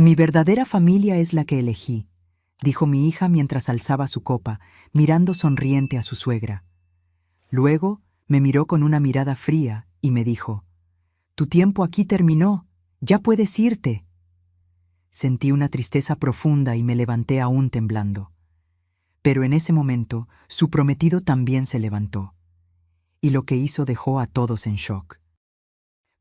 Mi verdadera familia es la que elegí, dijo mi hija mientras alzaba su copa, mirando sonriente a su suegra. Luego me miró con una mirada fría y me dijo: «Tu tiempo aquí terminó, ya puedes irte». Sentí una tristeza profunda y me levanté aún temblando. Pero en ese momento, su prometido también se levantó, y lo que hizo dejó a todos en shock.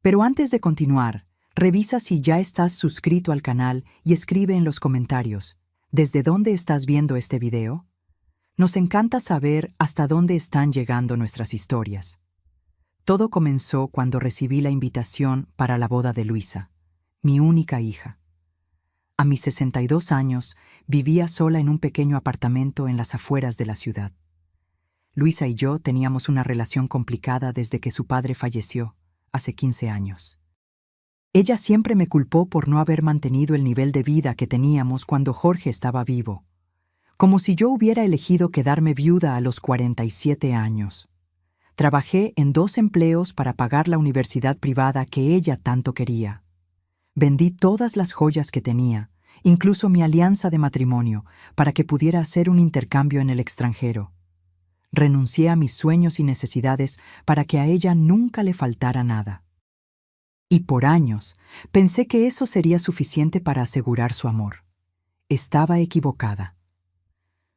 Pero antes de continuar, revisa si ya estás suscrito al canal y escribe en los comentarios, ¿desde dónde estás viendo este video? Nos encanta saber hasta dónde están llegando nuestras historias. Todo comenzó cuando recibí la invitación para la boda de Luisa, mi única hija. A mis 62 años, vivía sola en un pequeño apartamento en las afueras de la ciudad. Luisa y yo teníamos una relación complicada desde que su padre falleció, hace 15 años. Ella siempre me culpó por no haber mantenido el nivel de vida que teníamos cuando Jorge estaba vivo, como si yo hubiera elegido quedarme viuda a los 47 años. Trabajé en 2 empleos para pagar la universidad privada que ella tanto quería. Vendí todas las joyas que tenía, incluso mi alianza de matrimonio, para que pudiera hacer un intercambio en el extranjero. Renuncié a mis sueños y necesidades para que a ella nunca le faltara nada. Y por años pensé que eso sería suficiente para asegurar su amor. Estaba equivocada.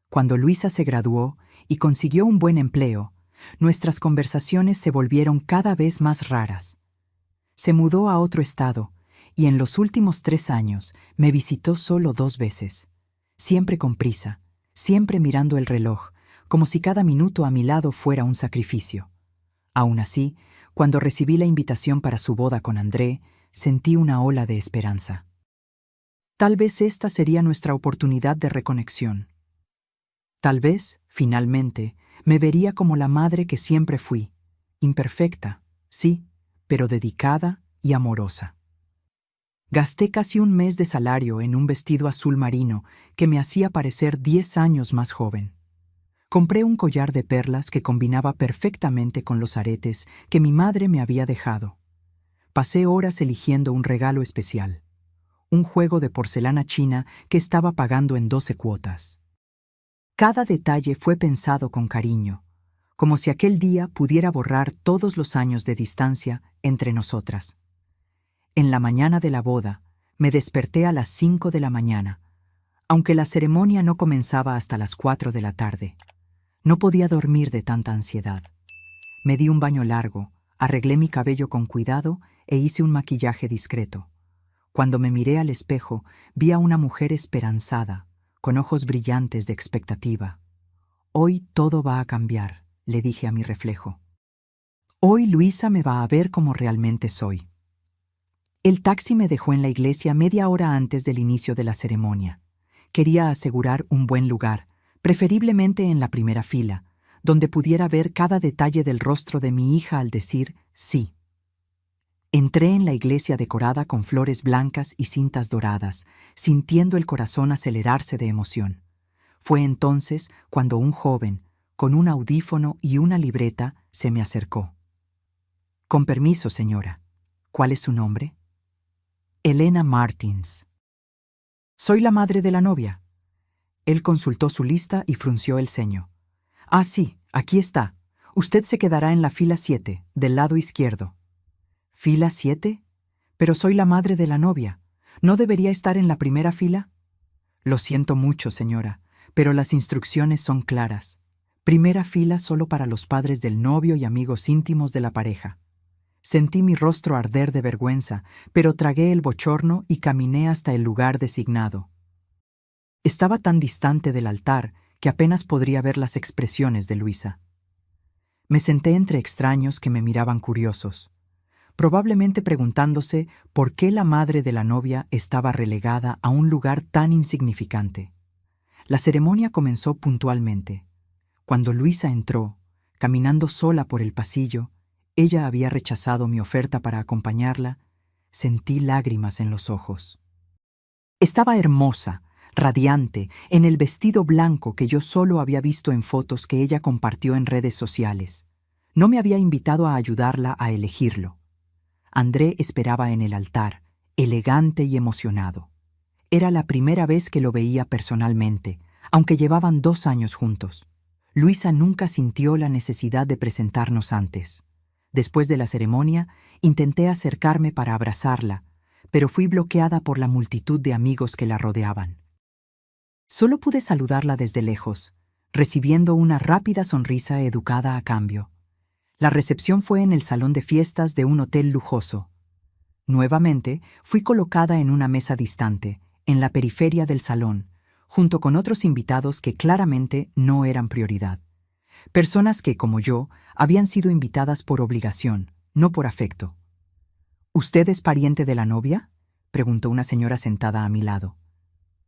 Cuando Luisa se graduó y consiguió un buen empleo, nuestras conversaciones se volvieron cada vez más raras. Se mudó a otro estado y en los últimos 3 años me visitó solo 2 veces, siempre con prisa, siempre mirando el reloj, como si cada minuto a mi lado fuera un sacrificio. Aún así, cuando recibí la invitación para su boda con André, sentí una ola de esperanza. Tal vez esta sería nuestra oportunidad de reconexión. Tal vez, finalmente, me vería como la madre que siempre fui, imperfecta, sí, pero dedicada y amorosa. Gasté casi un mes de salario en un vestido azul marino que me hacía parecer 10 años más joven. Compré un collar de perlas que combinaba perfectamente con los aretes que mi madre me había dejado. Pasé horas eligiendo un regalo especial, un juego de porcelana china que estaba pagando en 12 cuotas. Cada detalle fue pensado con cariño, como si aquel día pudiera borrar todos los años de distancia entre nosotras. En la mañana de la boda, me desperté a las 5 de la mañana, aunque la ceremonia no comenzaba hasta las 4 de la tarde. No podía dormir de tanta ansiedad. Me di un baño largo, arreglé mi cabello con cuidado e hice un maquillaje discreto. Cuando me miré al espejo, vi a una mujer esperanzada, con ojos brillantes de expectativa. «Hoy todo va a cambiar», le dije a mi reflejo. «Hoy Luisa me va a ver como realmente soy». El taxi me dejó en la iglesia media hora antes del inicio de la ceremonia. Quería asegurar un buen lugar, preferiblemente en la primera fila, donde pudiera ver cada detalle del rostro de mi hija al decir sí. Entré en la iglesia decorada con flores blancas y cintas doradas, sintiendo el corazón acelerarse de emoción. Fue entonces cuando un joven, con un audífono y una libreta, se me acercó. «Con permiso, señora. ¿Cuál es su nombre?» «Elena Martins». «Soy la madre de la novia». Él consultó su lista y frunció el ceño. «Ah, sí, aquí está. Usted se quedará en la fila 7, del lado izquierdo». «¿Fila 7? Pero soy la madre de la novia. ¿No debería estar en la primera fila?» «Lo siento mucho, señora, pero las instrucciones son claras. Primera fila solo para los padres del novio y amigos íntimos de la pareja». Sentí mi rostro arder de vergüenza, pero tragué el bochorno y caminé hasta el lugar designado. Estaba tan distante del altar que apenas podría ver las expresiones de Luisa. Me senté entre extraños que me miraban curiosos, probablemente preguntándose por qué la madre de la novia estaba relegada a un lugar tan insignificante. La ceremonia comenzó puntualmente. Cuando Luisa entró, caminando sola por el pasillo, ella había rechazado mi oferta para acompañarla. Sentí lágrimas en los ojos. Estaba hermosa, radiante, en el vestido blanco que yo solo había visto en fotos que ella compartió en redes sociales. No me había invitado a ayudarla a elegirlo. André esperaba en el altar, elegante y emocionado. Era la primera vez que lo veía personalmente, aunque llevaban 2 años juntos. Luisa nunca sintió la necesidad de presentarnos antes. Después de la ceremonia, intenté acercarme para abrazarla, pero fui bloqueada por la multitud de amigos que la rodeaban. Solo pude saludarla desde lejos, recibiendo una rápida sonrisa educada a cambio. La recepción fue en el salón de fiestas de un hotel lujoso. Nuevamente, fui colocada en una mesa distante, en la periferia del salón, junto con otros invitados que claramente no eran prioridad. Personas que, como yo, habían sido invitadas por obligación, no por afecto. ¿Usted es pariente de la novia?, preguntó una señora sentada a mi lado.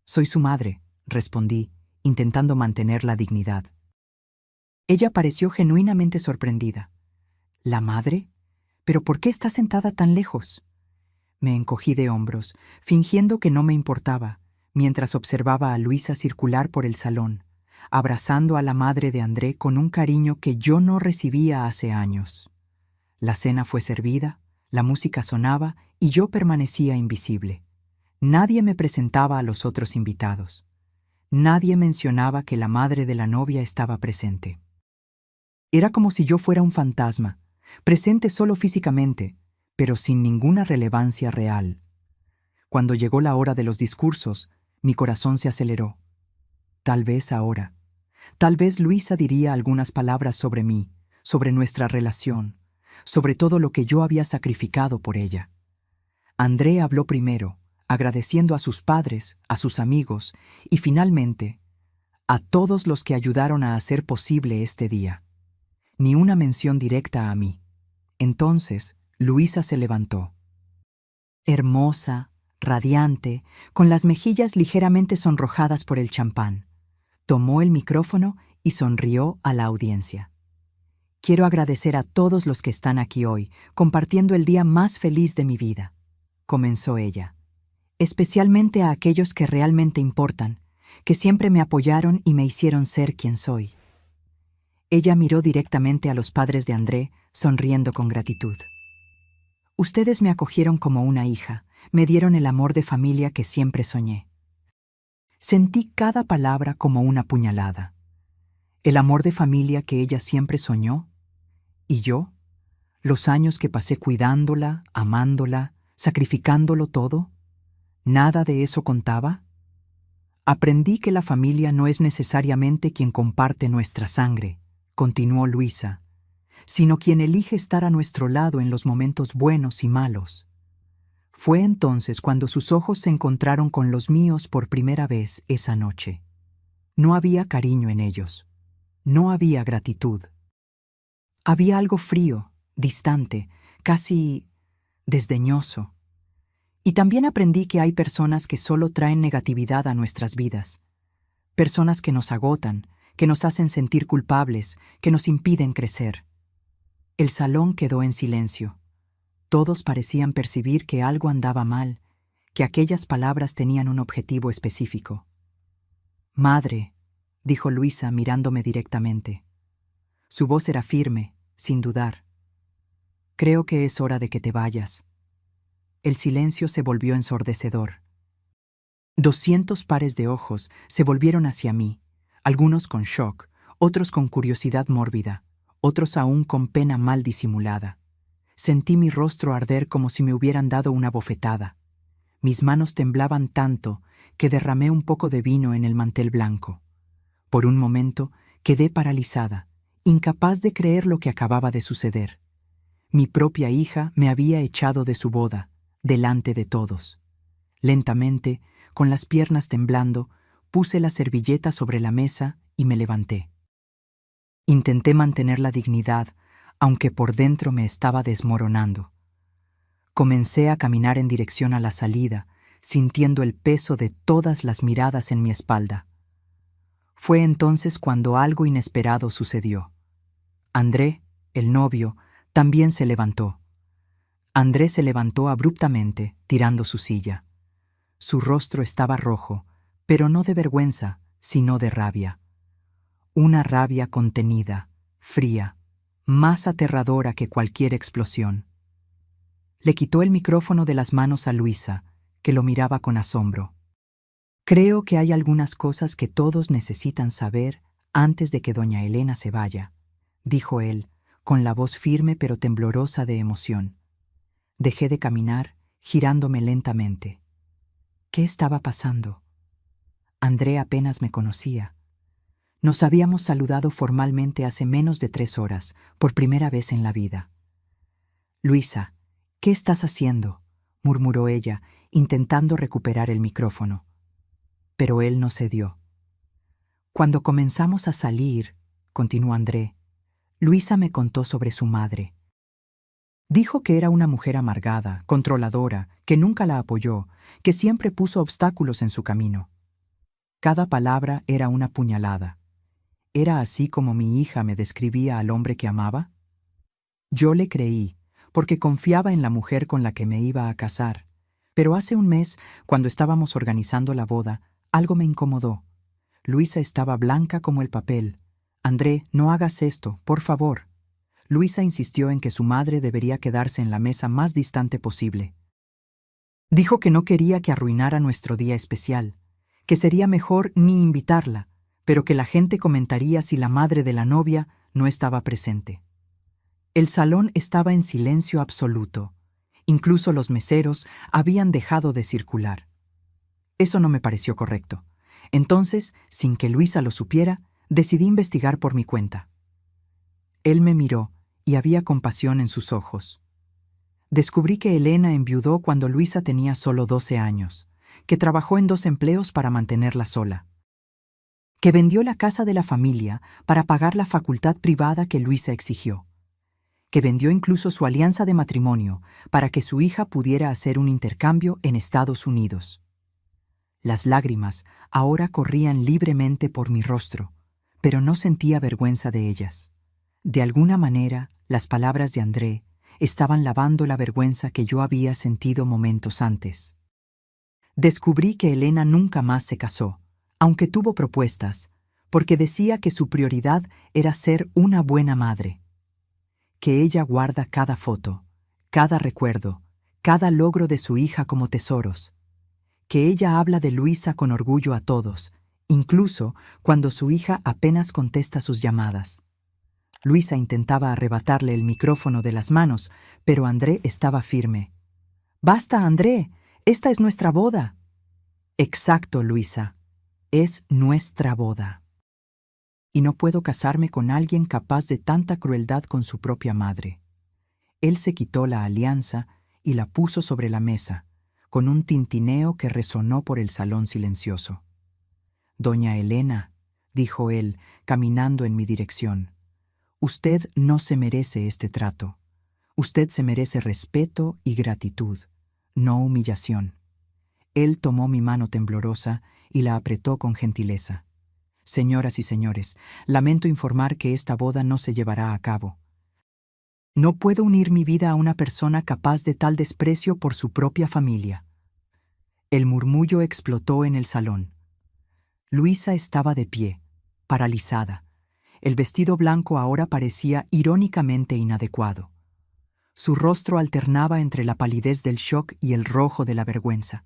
Soy su madre, respondí, intentando mantener la dignidad. Ella pareció genuinamente sorprendida. ¿La madre? ¿Pero por qué está sentada tan lejos? Me encogí de hombros, fingiendo que no me importaba, mientras observaba a Luisa circular por el salón, abrazando a la madre de André con un cariño que yo no recibía hace años. La cena fue servida, la música sonaba y yo permanecía invisible. Nadie me presentaba a los otros invitados. Nadie mencionaba que la madre de la novia estaba presente. Era como si yo fuera un fantasma, presente solo físicamente, pero sin ninguna relevancia real. Cuando llegó la hora de los discursos, mi corazón se aceleró. Tal vez ahora. Tal vez Luisa diría algunas palabras sobre mí, sobre nuestra relación, sobre todo lo que yo había sacrificado por ella. André habló primero, agradeciendo a sus padres, a sus amigos y finalmente a todos los que ayudaron a hacer posible este día. Ni una mención directa a mí. Entonces, Luisa se levantó. Hermosa, radiante, con las mejillas ligeramente sonrojadas por el champán. Tomó el micrófono y sonrió a la audiencia. Quiero agradecer a todos los que están aquí hoy, compartiendo el día más feliz de mi vida, comenzó ella. Especialmente a aquellos que realmente importan, que siempre me apoyaron y me hicieron ser quien soy. Ella miró directamente a los padres de André, sonriendo con gratitud. Ustedes me acogieron como una hija, me dieron el amor de familia que siempre soñé. Sentí cada palabra como una puñalada. El amor de familia que ella siempre soñó. ¿Y yo? Los años que pasé cuidándola, amándola, sacrificándolo todo. ¿Nada de eso contaba? Aprendí que la familia no es necesariamente quien comparte nuestra sangre, continuó Luisa, sino quien elige estar a nuestro lado en los momentos buenos y malos. Fue entonces cuando sus ojos se encontraron con los míos por primera vez esa noche. No había cariño en ellos. No había gratitud. Había algo frío, distante, casi desdeñoso. Y también aprendí que hay personas que solo traen negatividad a nuestras vidas. Personas que nos agotan, que nos hacen sentir culpables, que nos impiden crecer. El salón quedó en silencio. Todos parecían percibir que algo andaba mal, que aquellas palabras tenían un objetivo específico. «Madre», dijo Luisa mirándome directamente. Su voz era firme, sin dudar. «Creo que es hora de que te vayas». El silencio se volvió ensordecedor. 200 pares de ojos se volvieron hacia mí, algunos con shock, otros con curiosidad mórbida, otros aún con pena mal disimulada. Sentí mi rostro arder como si me hubieran dado una bofetada. Mis manos temblaban tanto que derramé un poco de vino en el mantel blanco. Por un momento quedé paralizada, incapaz de creer lo que acababa de suceder. Mi propia hija me había echado de su boda, delante de todos. Lentamente, con las piernas temblando, puse la servilleta sobre la mesa y me levanté. Intenté mantener la dignidad, aunque por dentro me estaba desmoronando. Comencé a caminar en dirección a la salida, sintiendo el peso de todas las miradas en mi espalda. Fue entonces cuando algo inesperado sucedió. André, el novio, también se levantó. André se levantó abruptamente, tirando su silla. Su rostro estaba rojo, pero no de vergüenza, sino de rabia. Una rabia contenida, fría, más aterradora que cualquier explosión. Le quitó el micrófono de las manos a Luisa, que lo miraba con asombro. Creo que hay algunas cosas que todos necesitan saber antes de que doña Elena se vaya, dijo él, con la voz firme pero temblorosa de emoción. Dejé de caminar, girándome lentamente. ¿Qué estaba pasando? André apenas me conocía. Nos habíamos saludado formalmente hace menos de 3 horas, por primera vez en la vida. Luisa, ¿qué estás haciendo?, murmuró ella, intentando recuperar el micrófono. Pero él no cedió. Cuando comenzamos a salir, continuó André, Luisa me contó sobre su madre. Dijo que era una mujer amargada, controladora, que nunca la apoyó, que siempre puso obstáculos en su camino. Cada palabra era una puñalada. ¿Era así como mi hija me describía al hombre que amaba? Yo le creí, porque confiaba en la mujer con la que me iba a casar. Pero hace un mes, cuando estábamos organizando la boda, algo me incomodó. Luisa estaba blanca como el papel. André, no hagas esto, por favor. Luisa insistió en que su madre debería quedarse en la mesa más distante posible. Dijo que no quería que arruinara nuestro día especial, que sería mejor ni invitarla, pero que la gente comentaría si la madre de la novia no estaba presente. El salón estaba en silencio absoluto. Incluso los meseros habían dejado de circular. Eso no me pareció correcto. Entonces, sin que Luisa lo supiera, decidí investigar por mi cuenta. Él me miró y había compasión en sus ojos. Descubrí que Elena enviudó cuando Luisa tenía solo 12 años, que trabajó en 2 empleos para mantenerla sola, que vendió la casa de la familia para pagar la facultad privada que Luisa exigió, que vendió incluso su alianza de matrimonio para que su hija pudiera hacer un intercambio en Estados Unidos. Las lágrimas ahora corrían libremente por mi rostro, pero no sentía vergüenza de ellas. De alguna manera, las palabras de André estaban lavando la vergüenza que yo había sentido momentos antes. Descubrí que Elena nunca más se casó, aunque tuvo propuestas, porque decía que su prioridad era ser una buena madre. Que ella guarda cada foto, cada recuerdo, cada logro de su hija como tesoros. Que ella habla de Luisa con orgullo a todos, incluso cuando su hija apenas contesta sus llamadas. Luisa intentaba arrebatarle el micrófono de las manos, pero André estaba firme. «¡Basta, André! ¡Esta es nuestra boda!» «Exacto, Luisa. Es nuestra boda. Y no puedo casarme con alguien capaz de tanta crueldad con su propia madre». Él se quitó la alianza y la puso sobre la mesa, con un tintineo que resonó por el salón silencioso. «Doña Elena», dijo él, caminando en mi dirección, «usted no se merece este trato. Usted se merece respeto y gratitud, no humillación». Él tomó mi mano temblorosa y la apretó con gentileza. «Señoras y señores, lamento informar que esta boda no se llevará a cabo. No puedo unir mi vida a una persona capaz de tal desprecio por su propia familia». El murmullo explotó en el salón. Luisa estaba de pie, paralizada. El vestido blanco ahora parecía irónicamente inadecuado. Su rostro alternaba entre la palidez del shock y el rojo de la vergüenza.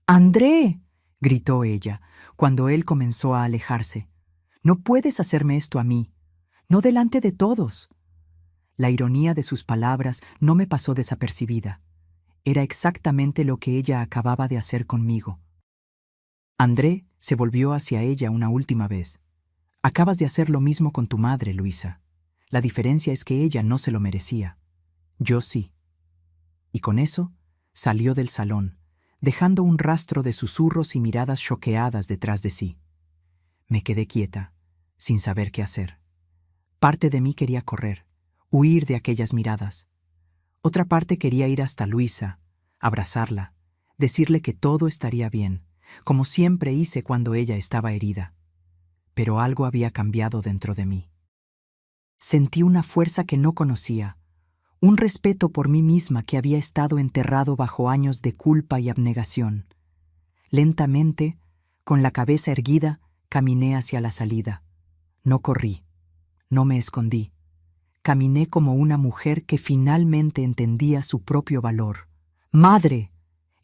«¡André!», gritó ella, cuando él comenzó a alejarse. «No puedes hacerme esto a mí, no delante de todos». La ironía de sus palabras no me pasó desapercibida. Era exactamente lo que ella acababa de hacer conmigo. André se volvió hacia ella una última vez. «Acabas de hacer lo mismo con tu madre, Luisa. La diferencia es que ella no se lo merecía. Yo sí». Y con eso salió del salón, dejando un rastro de susurros y miradas choqueadas detrás de sí. Me quedé quieta, sin saber qué hacer. Parte de mí quería correr, huir de aquellas miradas. Otra parte quería ir hasta Luisa, abrazarla, decirle que todo estaría bien, como siempre hice cuando ella estaba herida. Pero algo había cambiado dentro de mí. Sentí una fuerza que no conocía, un respeto por mí misma que había estado enterrado bajo años de culpa y abnegación. Lentamente, con la cabeza erguida, caminé hacia la salida. No corrí, no me escondí. Caminé como una mujer que finalmente entendía su propio valor. «¡Madre!».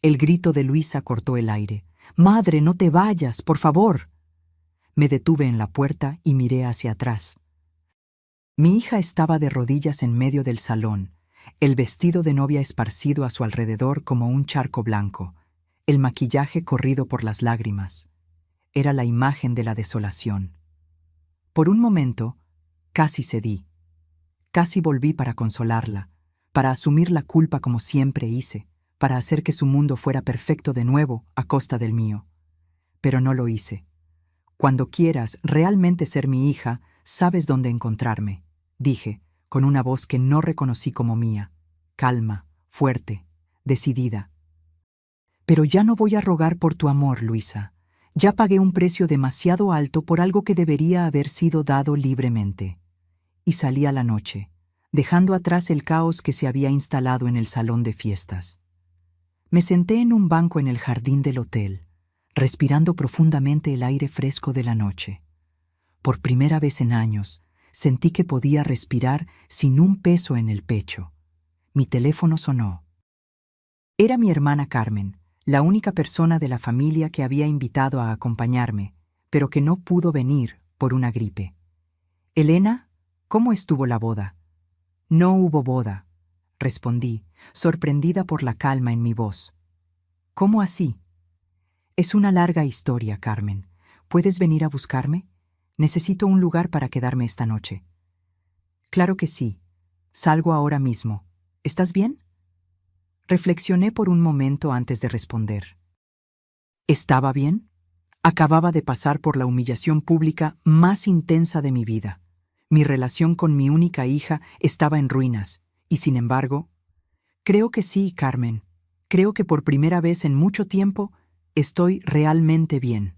El grito de Luisa cortó el aire. «Madre, no te vayas, por favor». Me detuve en la puerta y miré hacia atrás. Mi hija estaba de rodillas en medio del salón, el vestido de novia esparcido a su alrededor como un charco blanco, el maquillaje corrido por las lágrimas. Era la imagen de la desolación. Por un momento, casi cedí. Casi volví para consolarla, para asumir la culpa como siempre hice, para hacer que su mundo fuera perfecto de nuevo a costa del mío. Pero no lo hice. Cuando quieras realmente ser mi hija, sabes dónde encontrarme, dije, con una voz que no reconocí como mía, calma, fuerte, decidida. Pero ya no voy a rogar por tu amor, Luisa. Ya pagué un precio demasiado alto por algo que debería haber sido dado libremente. Y salí a la noche, dejando atrás el caos que se había instalado en el salón de fiestas. Me senté en un banco en el jardín del hotel, respirando profundamente el aire fresco de la noche. Por primera vez en años, sentí que podía respirar sin un peso en el pecho. Mi teléfono sonó. Era mi hermana Carmen, la única persona de la familia que había invitado a acompañarme, pero que no pudo venir por una gripe. «Elena, ¿cómo estuvo la boda?» «No hubo boda», respondí, sorprendida por la calma en mi voz. «¿Cómo así?» «Es una larga historia, Carmen. ¿Puedes venir a buscarme? Necesito un lugar para quedarme esta noche». «Claro que sí. Salgo ahora mismo. ¿Estás bien?» Reflexioné por un momento antes de responder. ¿Estaba bien? Acababa de pasar por la humillación pública más intensa de mi vida. Mi relación con mi única hija estaba en ruinas, y sin embargo, creo que sí, Carmen. Creo que por primera vez en mucho tiempo estoy realmente bien.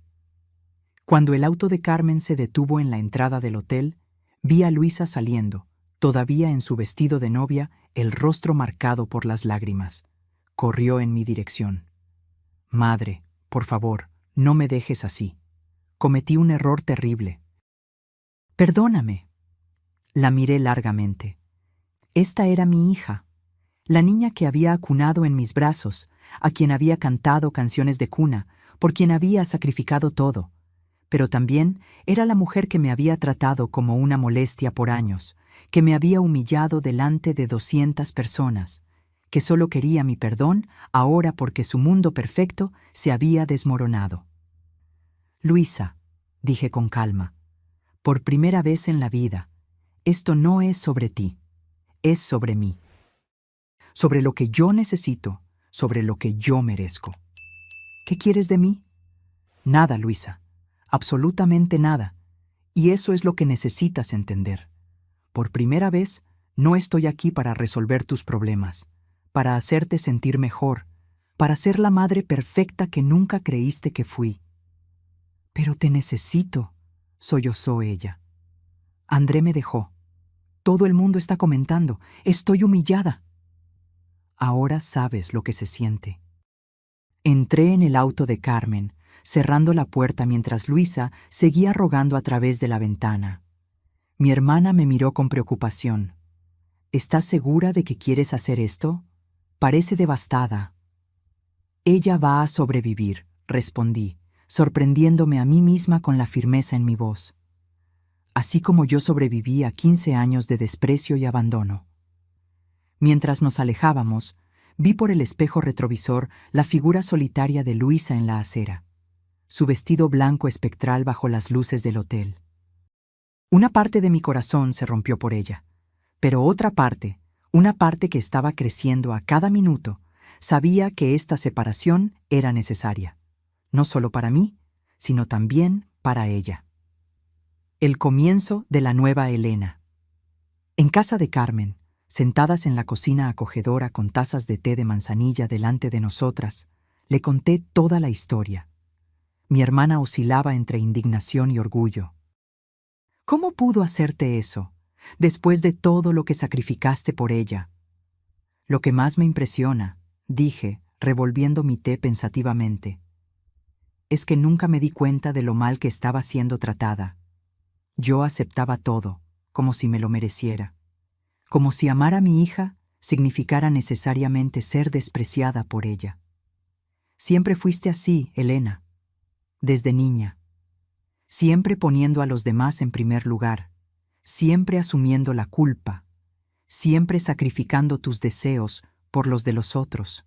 Cuando el auto de Carmen se detuvo en la entrada del hotel, vi a Luisa saliendo, todavía en su vestido de novia, el rostro marcado por las lágrimas. Corrió en mi dirección. «Madre, por favor, no me dejes así. Cometí un error terrible». «Perdóname». La miré largamente. Esta era mi hija, la niña que había acunado en mis brazos, a quien había cantado canciones de cuna, por quien había sacrificado todo. Pero también era la mujer que me había tratado como una molestia por años, que me había humillado delante de 200 personas, que solo quería mi perdón ahora porque su mundo perfecto se había desmoronado. «Luisa», dije con calma, «por primera vez en la vida, esto no es sobre ti, es sobre mí. Sobre lo que yo necesito, sobre lo que yo merezco. ¿Qué quieres de mí?» «Nada, Luisa, absolutamente nada, y eso es lo que necesitas entender. Por primera vez, no estoy aquí para resolver tus problemas, para hacerte sentir mejor, para ser la madre perfecta que nunca creíste que fui». «Pero te necesito», sollozó ella. «André me dejó. Todo el mundo está comentando. Estoy humillada». «Ahora sabes lo que se siente». Entré en el auto de Carmen, cerrando la puerta mientras Luisa seguía rogando a través de la ventana. Mi hermana me miró con preocupación. «¿Estás segura de que quieres hacer esto? Parece devastada». «Ella va a sobrevivir», respondí, sorprendiéndome a mí misma con la firmeza en mi voz. Así como yo sobreviví a 15 años de desprecio y abandono. Mientras nos alejábamos, vi por el espejo retrovisor la figura solitaria de Luisa en la acera, su vestido blanco espectral bajo las luces del hotel. Una parte de mi corazón se rompió por ella, pero otra parte, una parte que estaba creciendo a cada minuto, sabía que esta separación era necesaria, no solo para mí, sino también para ella. El comienzo de la nueva Elena. En casa de Carmen, sentadas en la cocina acogedora con tazas de té de manzanilla delante de nosotras, le conté toda la historia. Mi hermana oscilaba entre indignación y orgullo. «¿Cómo pudo hacerte eso, después de todo lo que sacrificaste por ella?» «Lo que más me impresiona», dije, revolviendo mi té pensativamente, «es que nunca me di cuenta de lo mal que estaba siendo tratada. Yo aceptaba todo, como si me lo mereciera. Como si amar a mi hija significara necesariamente ser despreciada por ella. Siempre fuiste así, Elena. Desde niña. Siempre poniendo a los demás en primer lugar. Siempre asumiendo la culpa. Siempre sacrificando tus deseos por los de los otros.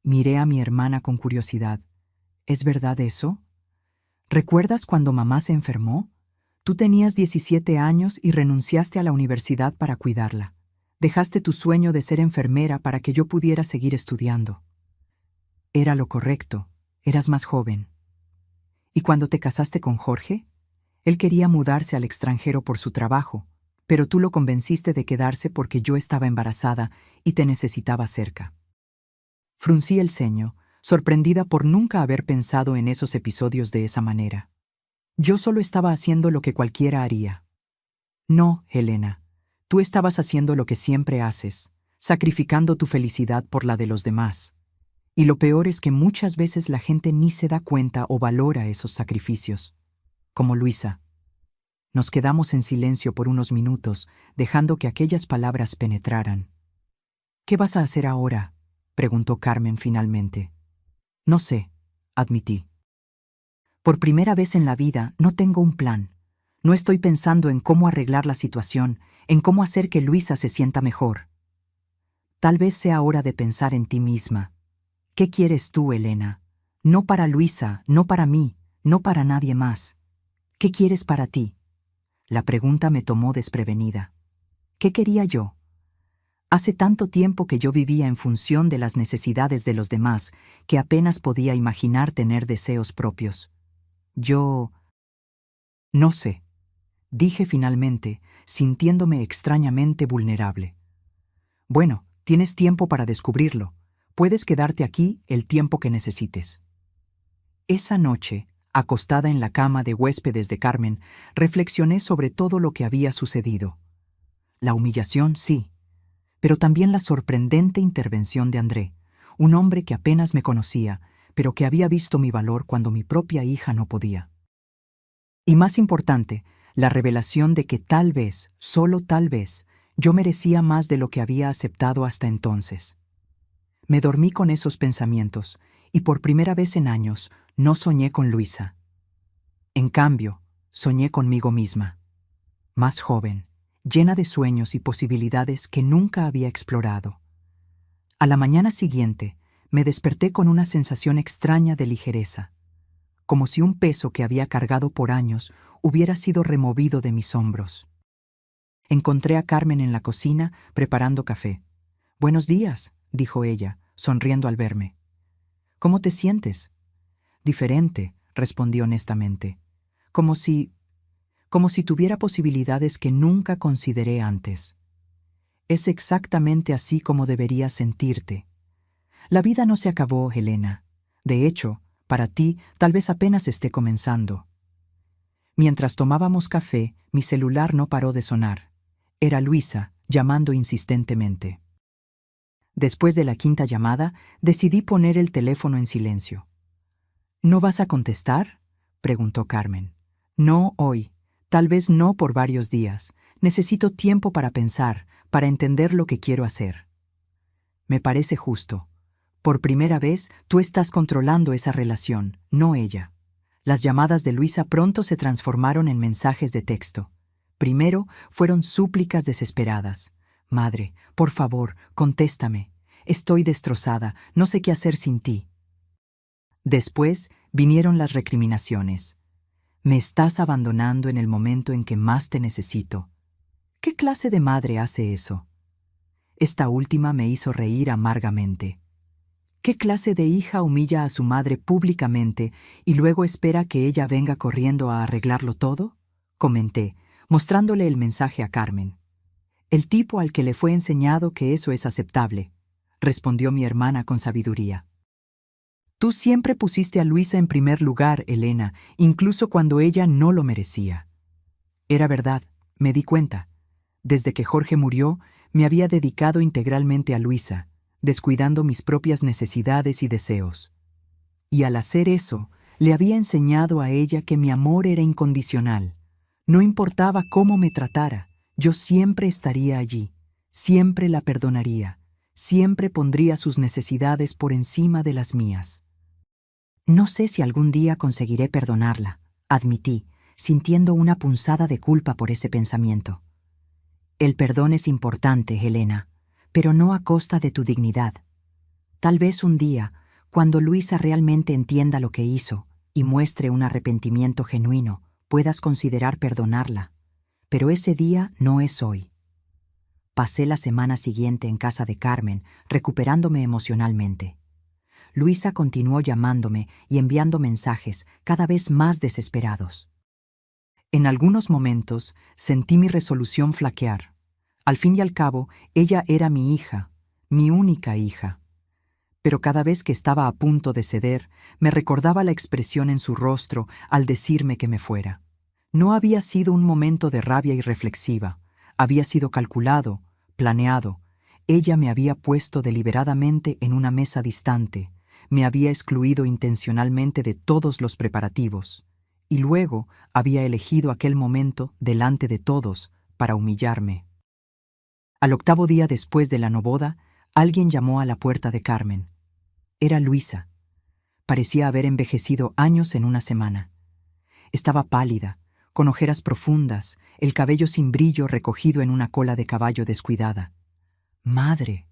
Miré a mi hermana con curiosidad. ¿Es verdad eso? ¿Recuerdas cuando mamá se enfermó? Tú tenías 17 años y renunciaste a la universidad para cuidarla. Dejaste tu sueño de ser enfermera para que yo pudiera seguir estudiando. Era lo correcto, eras más joven. ¿Y cuando te casaste con Jorge? Él quería mudarse al extranjero por su trabajo, pero tú lo convenciste de quedarse porque yo estaba embarazada y te necesitaba cerca. Fruncí el ceño, sorprendida por nunca haber pensado en esos episodios de esa manera. Yo solo estaba haciendo lo que cualquiera haría. No, Helena, tú estabas haciendo lo que siempre haces, sacrificando tu felicidad por la de los demás. Y lo peor es que muchas veces la gente ni se da cuenta o valora esos sacrificios. Como Luisa. Nos quedamos en silencio por unos minutos, dejando que aquellas palabras penetraran. ¿Qué vas a hacer ahora?, preguntó Carmen finalmente. No sé, admití. Por primera vez en la vida no tengo un plan. No estoy pensando en cómo arreglar la situación, en cómo hacer que Luisa se sienta mejor. Tal vez sea hora de pensar en ti misma. ¿Qué quieres tú, Elena? No para Luisa, no para mí, no para nadie más. ¿Qué quieres para ti? La pregunta me tomó desprevenida. ¿Qué quería yo? Hace tanto tiempo que yo vivía en función de las necesidades de los demás que apenas podía imaginar tener deseos propios. Yo... no sé, dije finalmente, sintiéndome extrañamente vulnerable. Bueno, tienes tiempo para descubrirlo. Puedes quedarte aquí el tiempo que necesites. Esa noche, acostada en la cama de huéspedes de Carmen, reflexioné sobre todo lo que había sucedido. La humillación, sí, pero también la sorprendente intervención de André, un hombre que apenas me conocía, pero que había visto mi valor cuando mi propia hija no podía. Y más importante, la revelación de que tal vez, solo tal vez, yo merecía más de lo que había aceptado hasta entonces. Me dormí con esos pensamientos, y por primera vez en años no soñé con Luisa. En cambio, soñé conmigo misma, más joven, llena de sueños y posibilidades que nunca había explorado. A la mañana siguiente, me desperté con una sensación extraña de ligereza, como si un peso que había cargado por años hubiera sido removido de mis hombros. Encontré a Carmen en la cocina preparando café. «Buenos días», dijo ella, sonriendo al verme. «¿Cómo te sientes?» «Diferente», respondí honestamente. Como si tuviera posibilidades que nunca consideré antes. Es exactamente así como deberías sentirte. La vida no se acabó, Helena. De hecho, para ti tal vez apenas esté comenzando. Mientras tomábamos café, mi celular no paró de sonar. Era Luisa, llamando insistentemente. Después de la quinta llamada, decidí poner el teléfono en silencio. «¿No vas a contestar?», preguntó Carmen. «No hoy. Tal vez no por varios días. Necesito tiempo para pensar, para entender lo que quiero hacer». «Me parece justo. Por primera vez, tú estás controlando esa relación, no ella». Las llamadas de Luisa pronto se transformaron en mensajes de texto. Primero fueron súplicas desesperadas. «Madre, por favor, contéstame. Estoy destrozada, no sé qué hacer sin ti». Después vinieron las recriminaciones. «Me estás abandonando en el momento en que más te necesito». ¿Qué clase de madre hace eso? Esta última me hizo reír amargamente. ¿Qué clase de hija humilla a su madre públicamente y luego espera que ella venga corriendo a arreglarlo todo?, comenté, mostrándole el mensaje a Carmen. «El tipo al que le fue enseñado que eso es aceptable», respondió mi hermana con sabiduría. «Tú siempre pusiste a Luisa en primer lugar, Elena, incluso cuando ella no lo merecía». Era verdad, me di cuenta. Desde que Jorge murió, me había dedicado integralmente a Luisa, descuidando mis propias necesidades y deseos. Y al hacer eso, le había enseñado a ella que mi amor era incondicional. No importaba cómo me tratara, yo siempre estaría allí, siempre la perdonaría, siempre pondría sus necesidades por encima de las mías. No sé si algún día conseguiré perdonarla, admití, sintiendo una punzada de culpa por ese pensamiento. El perdón es importante, Helena, pero no a costa de tu dignidad. Tal vez un día, cuando Luisa realmente entienda lo que hizo y muestre un arrepentimiento genuino, puedas considerar perdonarla. Pero ese día no es hoy. Pasé la semana siguiente en casa de Carmen, recuperándome emocionalmente. Luisa continuó llamándome y enviando mensajes cada vez más desesperados. En algunos momentos sentí mi resolución flaquear. Al fin y al cabo, ella era mi hija, mi única hija. Pero cada vez que estaba a punto de ceder, me recordaba la expresión en su rostro al decirme que me fuera. No había sido un momento de rabia irreflexiva, había sido calculado, planeado. Ella me había puesto deliberadamente en una mesa distante, me había excluido intencionalmente de todos los preparativos, y luego había elegido aquel momento delante de todos para humillarme. Al octavo día después de la noboda, alguien llamó a la puerta de Carmen. Era Luisa. Parecía haber envejecido años en una semana. Estaba pálida, con ojeras profundas, el cabello sin brillo recogido en una cola de caballo descuidada. «Madre»,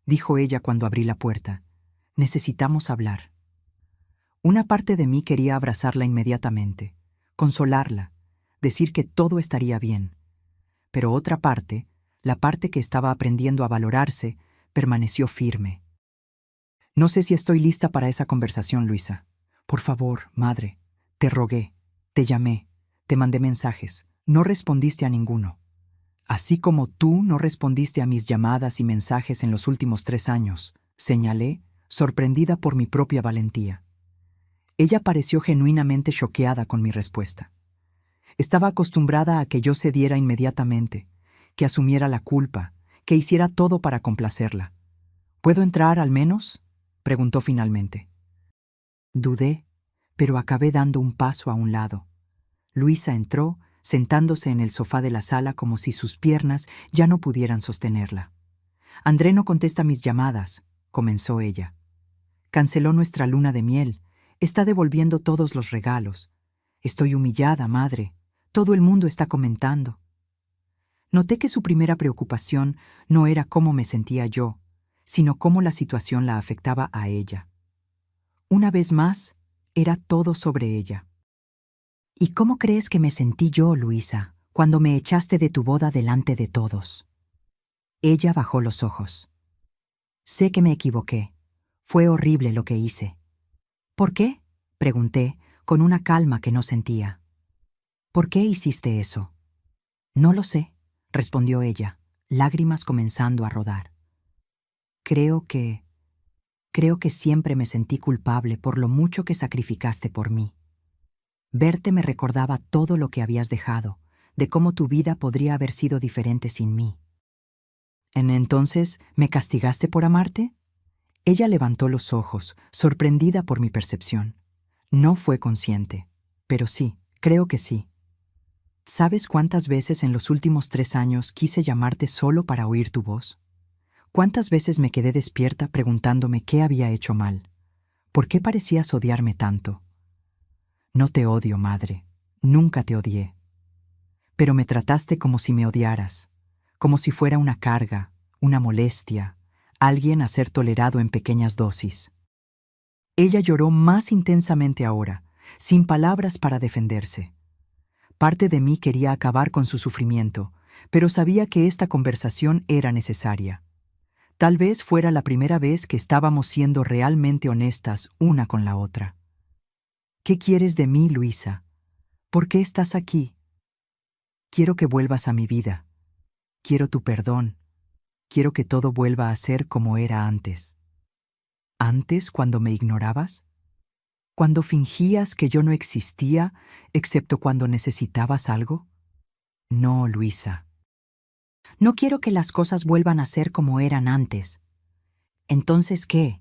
dijo ella cuando abrí la puerta, «necesitamos hablar». Una parte de mí quería abrazarla inmediatamente, consolarla, decir que todo estaría bien. Pero otra parte, la parte que estaba aprendiendo a valorarse, permaneció firme. «No sé si estoy lista para esa conversación, Luisa. Por favor, madre, te rogué, te llamé, te mandé mensajes, no respondiste a ninguno. Así como tú no respondiste a mis llamadas y mensajes en los últimos 3 años», señalé, sorprendida por mi propia valentía. Ella pareció genuinamente choqueada con mi respuesta. Estaba acostumbrada a que yo cediera inmediatamente, que asumiera la culpa, que hiciera todo para complacerla. «¿Puedo entrar, al menos?», preguntó finalmente. Dudé, pero acabé dando un paso a un lado. Luisa entró, sentándose en el sofá de la sala como si sus piernas ya no pudieran sostenerla. «André no contesta mis llamadas», comenzó ella. «Canceló nuestra luna de miel. Está devolviendo todos los regalos. Estoy humillada, madre. Todo el mundo está comentando». Noté que su primera preocupación no era cómo me sentía yo, sino cómo la situación la afectaba a ella. Una vez más, era todo sobre ella. «¿Y cómo crees que me sentí yo, Luisa, cuando me echaste de tu boda delante de todos?» Ella bajó los ojos. «Sé que me equivoqué. Fue horrible lo que hice». «¿Por qué?», pregunté, con una calma que no sentía. «¿Por qué hiciste eso?». «No lo sé», respondió ella, lágrimas comenzando a rodar. Creo que siempre me sentí culpable por lo mucho que sacrificaste por mí. Verte me recordaba todo lo que habías dejado, de cómo tu vida podría haber sido diferente sin mí». «¿Entonces me castigaste por amarte?». Ella levantó los ojos, sorprendida por mi percepción. No fue consciente, pero sí, creo que sí. ¿Sabes cuántas veces en los últimos 3 años quise llamarte solo para oír tu voz? ¿Cuántas veces me quedé despierta preguntándome qué había hecho mal? ¿Por qué parecías odiarme tanto? No te odio, madre. Nunca te odié. Pero me trataste como si me odiaras, como si fuera una carga, una molestia, alguien a ser tolerado en pequeñas dosis. Ella lloró más intensamente ahora, sin palabras para defenderse. Parte de mí quería acabar con su sufrimiento, pero sabía que esta conversación era necesaria. Tal vez fuera la primera vez que estábamos siendo realmente honestas una con la otra. «¿Qué quieres de mí, Luisa? ¿Por qué estás aquí? Quiero que vuelvas a mi vida. Quiero tu perdón. Quiero que todo vuelva a ser como era antes». ¿Antes, cuando me ignorabas? ¿Cuando fingías que yo no existía, excepto cuando necesitabas algo? No, Luisa. No quiero que las cosas vuelvan a ser como eran antes. ¿Entonces qué?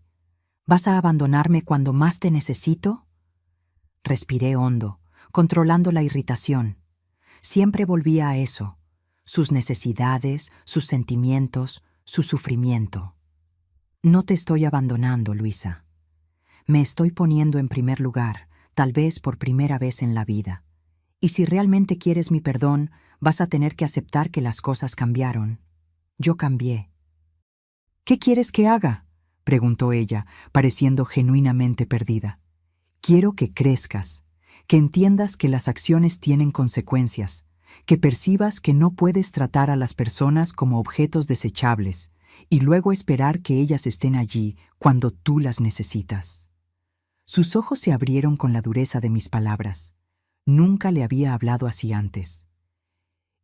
¿Vas a abandonarme cuando más te necesito? Respiré hondo, controlando la irritación. Siempre volvía a eso, sus necesidades, sus sentimientos, su sufrimiento. No te estoy abandonando, Luisa. Me estoy poniendo en primer lugar, tal vez por primera vez en la vida. Y si realmente quieres mi perdón, vas a tener que aceptar que las cosas cambiaron. Yo cambié. ¿Qué quieres que haga?, preguntó ella, pareciendo genuinamente perdida. Quiero que crezcas, que entiendas que las acciones tienen consecuencias, que percibas que no puedes tratar a las personas como objetos desechables y luego esperar que ellas estén allí cuando tú las necesitas. Sus ojos se abrieron con la dureza de mis palabras. Nunca le había hablado así antes.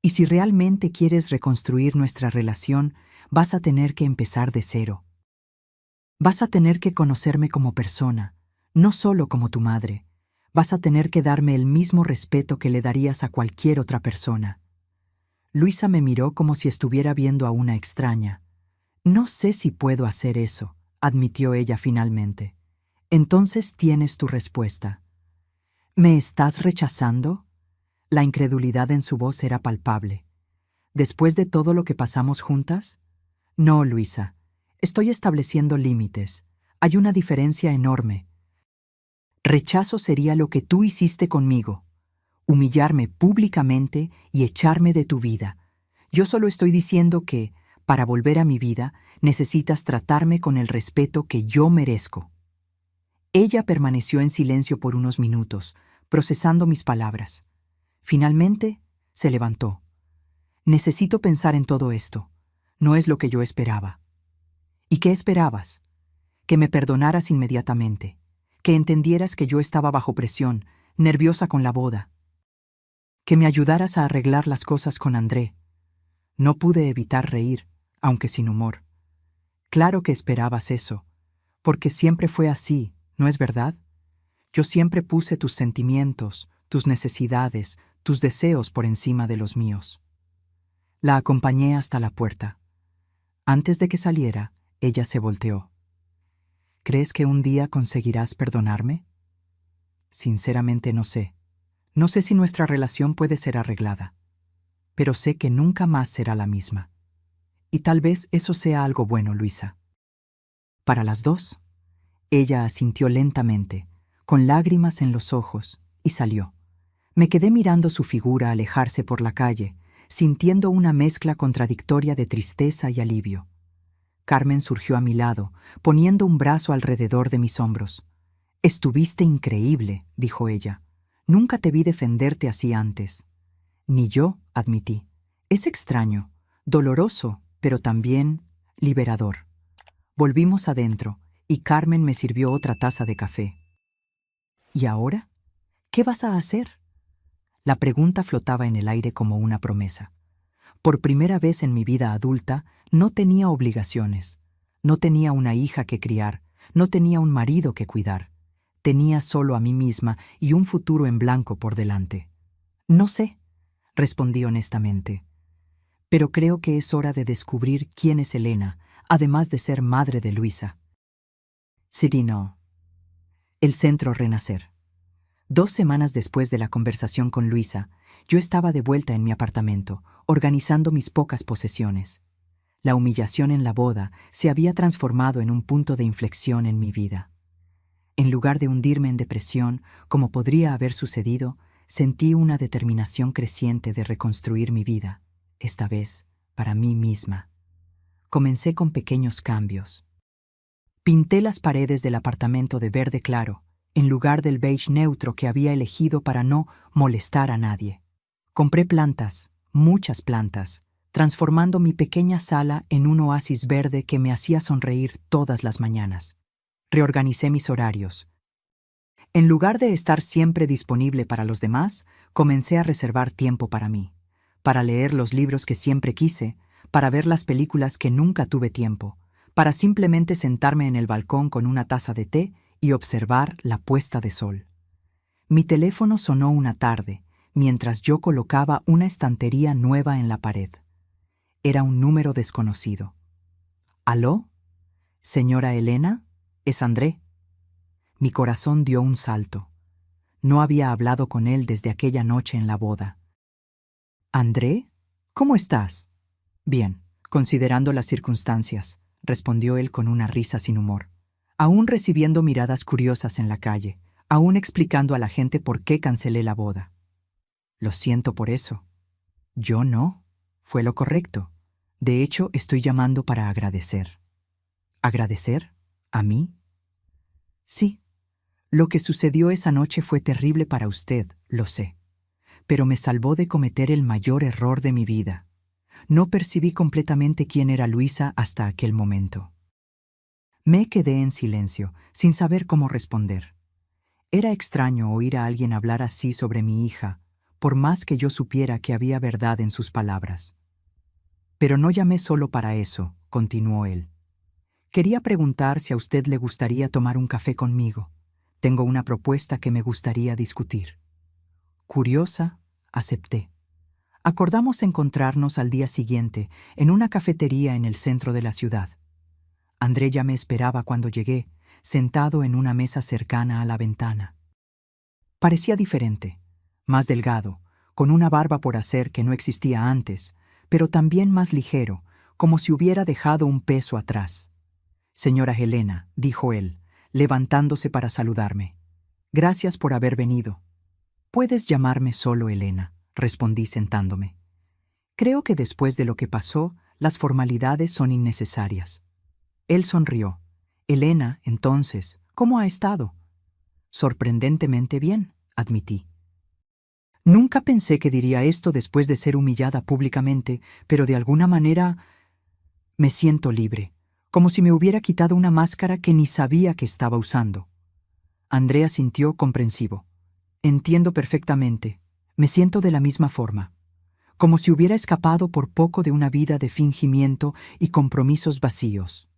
Y si realmente quieres reconstruir nuestra relación, vas a tener que empezar de cero. Vas a tener que conocerme como persona, no solo como tu madre. Vas a tener que darme el mismo respeto que le darías a cualquier otra persona. Luisa me miró como si estuviera viendo a una extraña. No sé si puedo hacer eso, admitió ella finalmente. Entonces tienes tu respuesta. ¿Me estás rechazando? La incredulidad en su voz era palpable. ¿Después de todo lo que pasamos juntas? No, Luisa. Estoy estableciendo límites. Hay una diferencia enorme. Rechazo sería lo que tú hiciste conmigo. Humillarme públicamente y echarme de tu vida. Yo solo estoy diciendo que, para volver a mi vida, necesitas tratarme con el respeto que yo merezco. Ella permaneció en silencio por unos minutos, procesando mis palabras. Finalmente, se levantó. Necesito pensar en todo esto. No es lo que yo esperaba. ¿Y qué esperabas? Que me perdonaras inmediatamente, que entendieras que yo estaba bajo presión, nerviosa con la boda, que me ayudaras a arreglar las cosas con André. No pude evitar reír, aunque sin humor. Claro que esperabas eso, porque siempre fue así, ¿no es verdad? Yo siempre puse tus sentimientos, tus necesidades, tus deseos por encima de los míos. La acompañé hasta la puerta. Antes de que saliera, ella se volteó. ¿Crees que un día conseguirás perdonarme? Sinceramente no sé. No sé si nuestra relación puede ser arreglada, pero sé que nunca más será la misma. Y tal vez eso sea algo bueno, Luisa. Para las dos. Ella asintió lentamente, con lágrimas en los ojos, y salió. Me quedé mirando su figura alejarse por la calle, sintiendo una mezcla contradictoria de tristeza y alivio. Carmen surgió a mi lado, poniendo un brazo alrededor de mis hombros. «Estuviste increíble», dijo ella. «Nunca te vi defenderte así antes». «Ni yo», admití. «Es extraño, doloroso, pero también liberador». Volvimos adentro, y Carmen me sirvió otra taza de café. «¿Y ahora? ¿Qué vas a hacer?». La pregunta flotaba en el aire como una promesa. Por primera vez en mi vida adulta, no tenía obligaciones. No tenía una hija que criar, no tenía un marido que cuidar. Tenía solo a mí misma y un futuro en blanco por delante. «No sé», respondí honestamente. «Pero creo que es hora de descubrir quién es Elena, además de ser madre de Luisa». Cirino. El Centro Renacer. 2 semanas después de la conversación con Luisa, yo estaba de vuelta en mi apartamento, organizando mis pocas posesiones. La humillación en la boda se había transformado en un punto de inflexión en mi vida. En lugar de hundirme en depresión, como podría haber sucedido, sentí una determinación creciente de reconstruir mi vida, esta vez para mí misma. Comencé con pequeños cambios. Pinté las paredes del apartamento de verde claro, en lugar del beige neutro que había elegido para no molestar a nadie. Compré plantas, muchas plantas, transformando mi pequeña sala en un oasis verde que me hacía sonreír todas las mañanas. Reorganicé mis horarios. En lugar de estar siempre disponible para los demás, comencé a reservar tiempo para mí, para leer los libros que siempre quise, para ver las películas que nunca tuve tiempo, para simplemente sentarme en el balcón con una taza de té y observar la puesta de sol. Mi teléfono sonó una tarde, mientras yo colocaba una estantería nueva en la pared. Era un número desconocido. «¿Aló? Señora Elena, es André». Mi corazón dio un salto. No había hablado con él desde aquella noche en la boda. «¿André? ¿Cómo estás?» «Bien, considerando las circunstancias», respondió él con una risa sin humor. aún recibiendo miradas curiosas en la calle, aún explicando a la gente por qué cancelé la boda. Lo siento por eso. Yo no. Fue lo correcto. De hecho, estoy llamando para agradecer. ¿Agradecer? ¿A mí? Sí. Lo que sucedió esa noche fue terrible para usted, lo sé. Pero me salvó de cometer el mayor error de mi vida. No percibí completamente quién era Luisa hasta aquel momento. Me quedé en silencio, sin saber cómo responder. Era extraño oír a alguien hablar así sobre mi hija, por más que yo supiera que había verdad en sus palabras. Pero no llamé solo para eso, continuó él. Quería preguntar si a usted le gustaría tomar un café conmigo. Tengo una propuesta que me gustaría discutir. Curiosa, acepté. Acordamos encontrarnos al día siguiente en una cafetería en el centro de la ciudad. André ya me esperaba cuando llegué, sentado en una mesa cercana a la ventana. Parecía diferente, más delgado, con una barba por hacer que no existía antes, pero también más ligero, como si hubiera dejado un peso atrás. Señora Helena, dijo él, levantándose para saludarme. Gracias por haber venido. Puedes llamarme solo Helena, respondí sentándome. Creo que después de lo que pasó, las formalidades son innecesarias. Él sonrió. Helena, entonces, ¿cómo ha estado? Sorprendentemente bien, admití. Nunca pensé que diría esto después de ser humillada públicamente, pero de alguna manera me siento libre, como si me hubiera quitado una máscara que ni sabía que estaba usando. Andrea sintió comprensivo. Entiendo perfectamente. Me siento de la misma forma, como si hubiera escapado por poco de una vida de fingimiento y compromisos vacíos.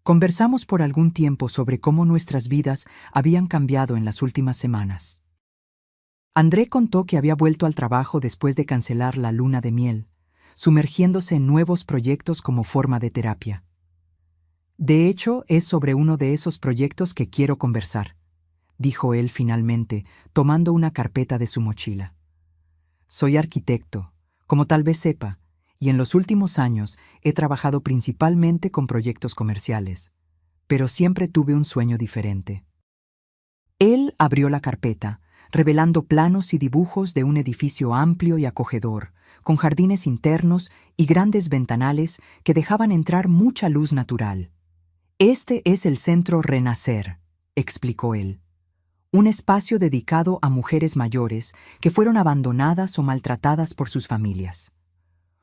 Conversamos por algún tiempo sobre cómo nuestras vidas habían cambiado en las últimas semanas. André contó que había vuelto al trabajo después de cancelar la luna de miel, sumergiéndose en nuevos proyectos como forma de terapia. De hecho, es sobre uno de esos proyectos que quiero conversar, dijo él finalmente, tomando una carpeta de su mochila. Soy arquitecto, como tal vez sepa, y en los últimos años he trabajado principalmente con proyectos comerciales, pero siempre tuve un sueño diferente. Él abrió la carpeta, revelando planos y dibujos de un edificio amplio y acogedor, con jardines internos y grandes ventanales que dejaban entrar mucha luz natural. Este es el Centro Renacer, explicó él. Un espacio dedicado a mujeres mayores que fueron abandonadas o maltratadas por sus familias.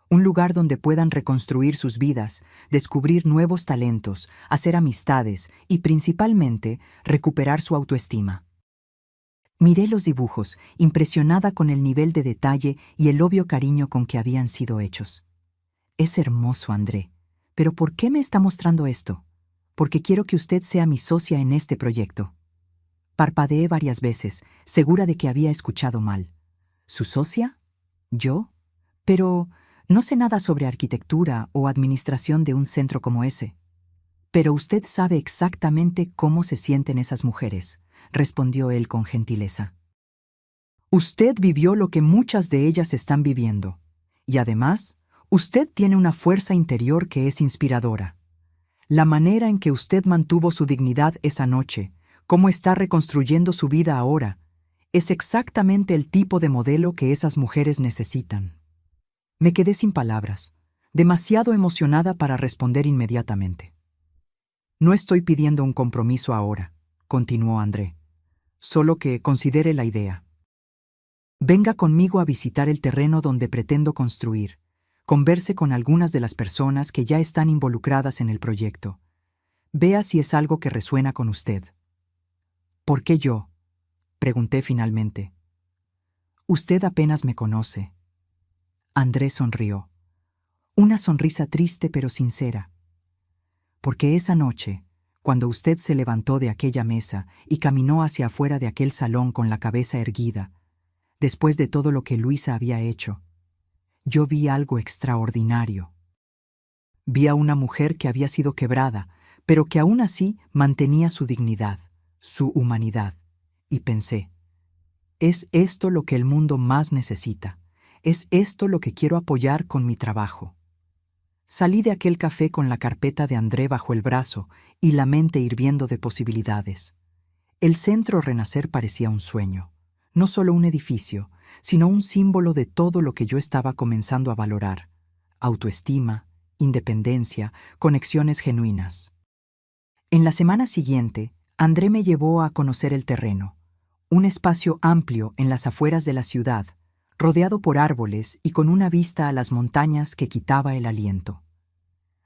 Un lugar donde puedan reconstruir sus vidas, descubrir nuevos talentos, hacer amistades y, principalmente, recuperar su autoestima. Miré los dibujos, impresionada con el nivel de detalle y el obvio cariño con que habían sido hechos. Es hermoso, André. ¿Pero por qué me está mostrando esto? Porque quiero que usted sea mi socia en este proyecto. Parpadeé varias veces, segura de que había escuchado mal. ¿Su socia? ¿Yo? Pero no sé nada sobre arquitectura o administración de un centro como ese. Pero usted sabe exactamente cómo se sienten esas mujeres, respondió él con gentileza. Usted vivió lo que muchas de ellas están viviendo. Y además, usted tiene una fuerza interior que es inspiradora. La manera en que usted mantuvo su dignidad esa noche, cómo está reconstruyendo su vida ahora, es exactamente el tipo de modelo que esas mujeres necesitan. Me quedé sin palabras, demasiado emocionada para responder inmediatamente. No estoy pidiendo un compromiso ahora, continuó André, solo que considere la idea. Venga conmigo a visitar el terreno donde pretendo construir, converse con algunas de las personas que ya están involucradas en el proyecto. Vea si es algo que resuena con usted. ¿Por qué yo?, pregunté finalmente. Usted apenas me conoce. André sonrió. Una sonrisa triste pero sincera. Porque esa noche, cuando usted se levantó de aquella mesa y caminó hacia afuera de aquel salón con la cabeza erguida, después de todo lo que Luisa había hecho, yo vi algo extraordinario. Vi a una mujer que había sido quebrada, pero que aún así mantenía su dignidad, su humanidad. Y pensé, es esto lo que el mundo más necesita. Es esto lo que quiero apoyar con mi trabajo. Salí de aquel café con la carpeta de André bajo el brazo y la mente hirviendo de posibilidades. El Centro Renacer parecía un sueño, no solo un edificio, sino un símbolo de todo lo que yo estaba comenzando a valorar: autoestima, independencia, conexiones genuinas. En la semana siguiente, André me llevó a conocer el terreno, un espacio amplio en las afueras de la ciudad, rodeado por árboles y con una vista a las montañas que quitaba el aliento.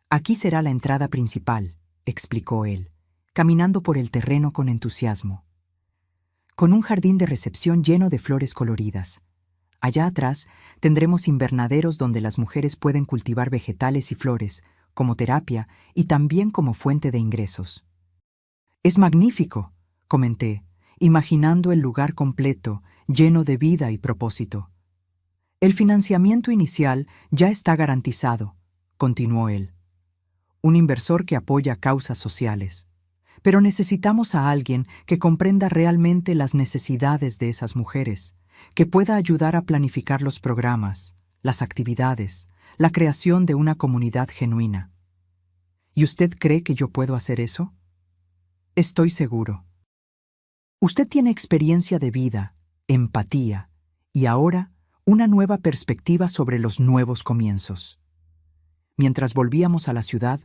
«Aquí será la entrada principal», explicó él, caminando por el terreno con entusiasmo. «Con un jardín de recepción lleno de flores coloridas. Allá atrás tendremos invernaderos donde las mujeres pueden cultivar vegetales y flores, como terapia y también como fuente de ingresos». «Es magnífico», comenté, imaginando el lugar completo, lleno de vida y propósito. «El financiamiento inicial ya está garantizado», continuó él. «Un inversor que apoya causas sociales. Pero necesitamos a alguien que comprenda realmente las necesidades de esas mujeres, que pueda ayudar a planificar los programas, las actividades, la creación de una comunidad genuina». «¿Y usted cree que yo puedo hacer eso?» «Estoy seguro. Usted tiene experiencia de vida, empatía y ahora una nueva perspectiva sobre los nuevos comienzos». Mientras volvíamos a la ciudad,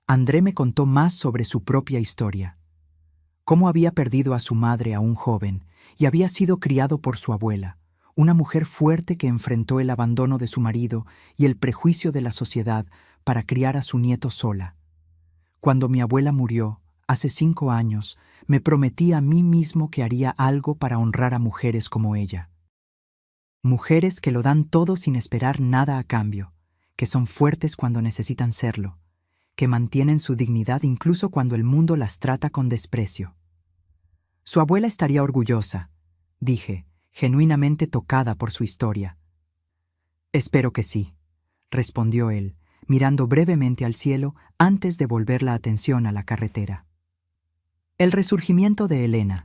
André me contó más sobre su propia historia. Cómo había perdido a su madre aún joven y había sido criado por su abuela, una mujer fuerte que enfrentó el abandono de su marido y el prejuicio de la sociedad para criar a su nieto sola. «Cuando mi abuela murió, hace 5 años, me prometí a mí mismo que haría algo para honrar a mujeres como ella. Mujeres que lo dan todo sin esperar nada a cambio, que son fuertes cuando necesitan serlo, que mantienen su dignidad incluso cuando el mundo las trata con desprecio». «Su abuela estaría orgullosa», dije, genuinamente tocada por su historia. «Espero que sí», respondió él, mirando brevemente al cielo antes de volver la atención a la carretera. El resurgimiento de Elena.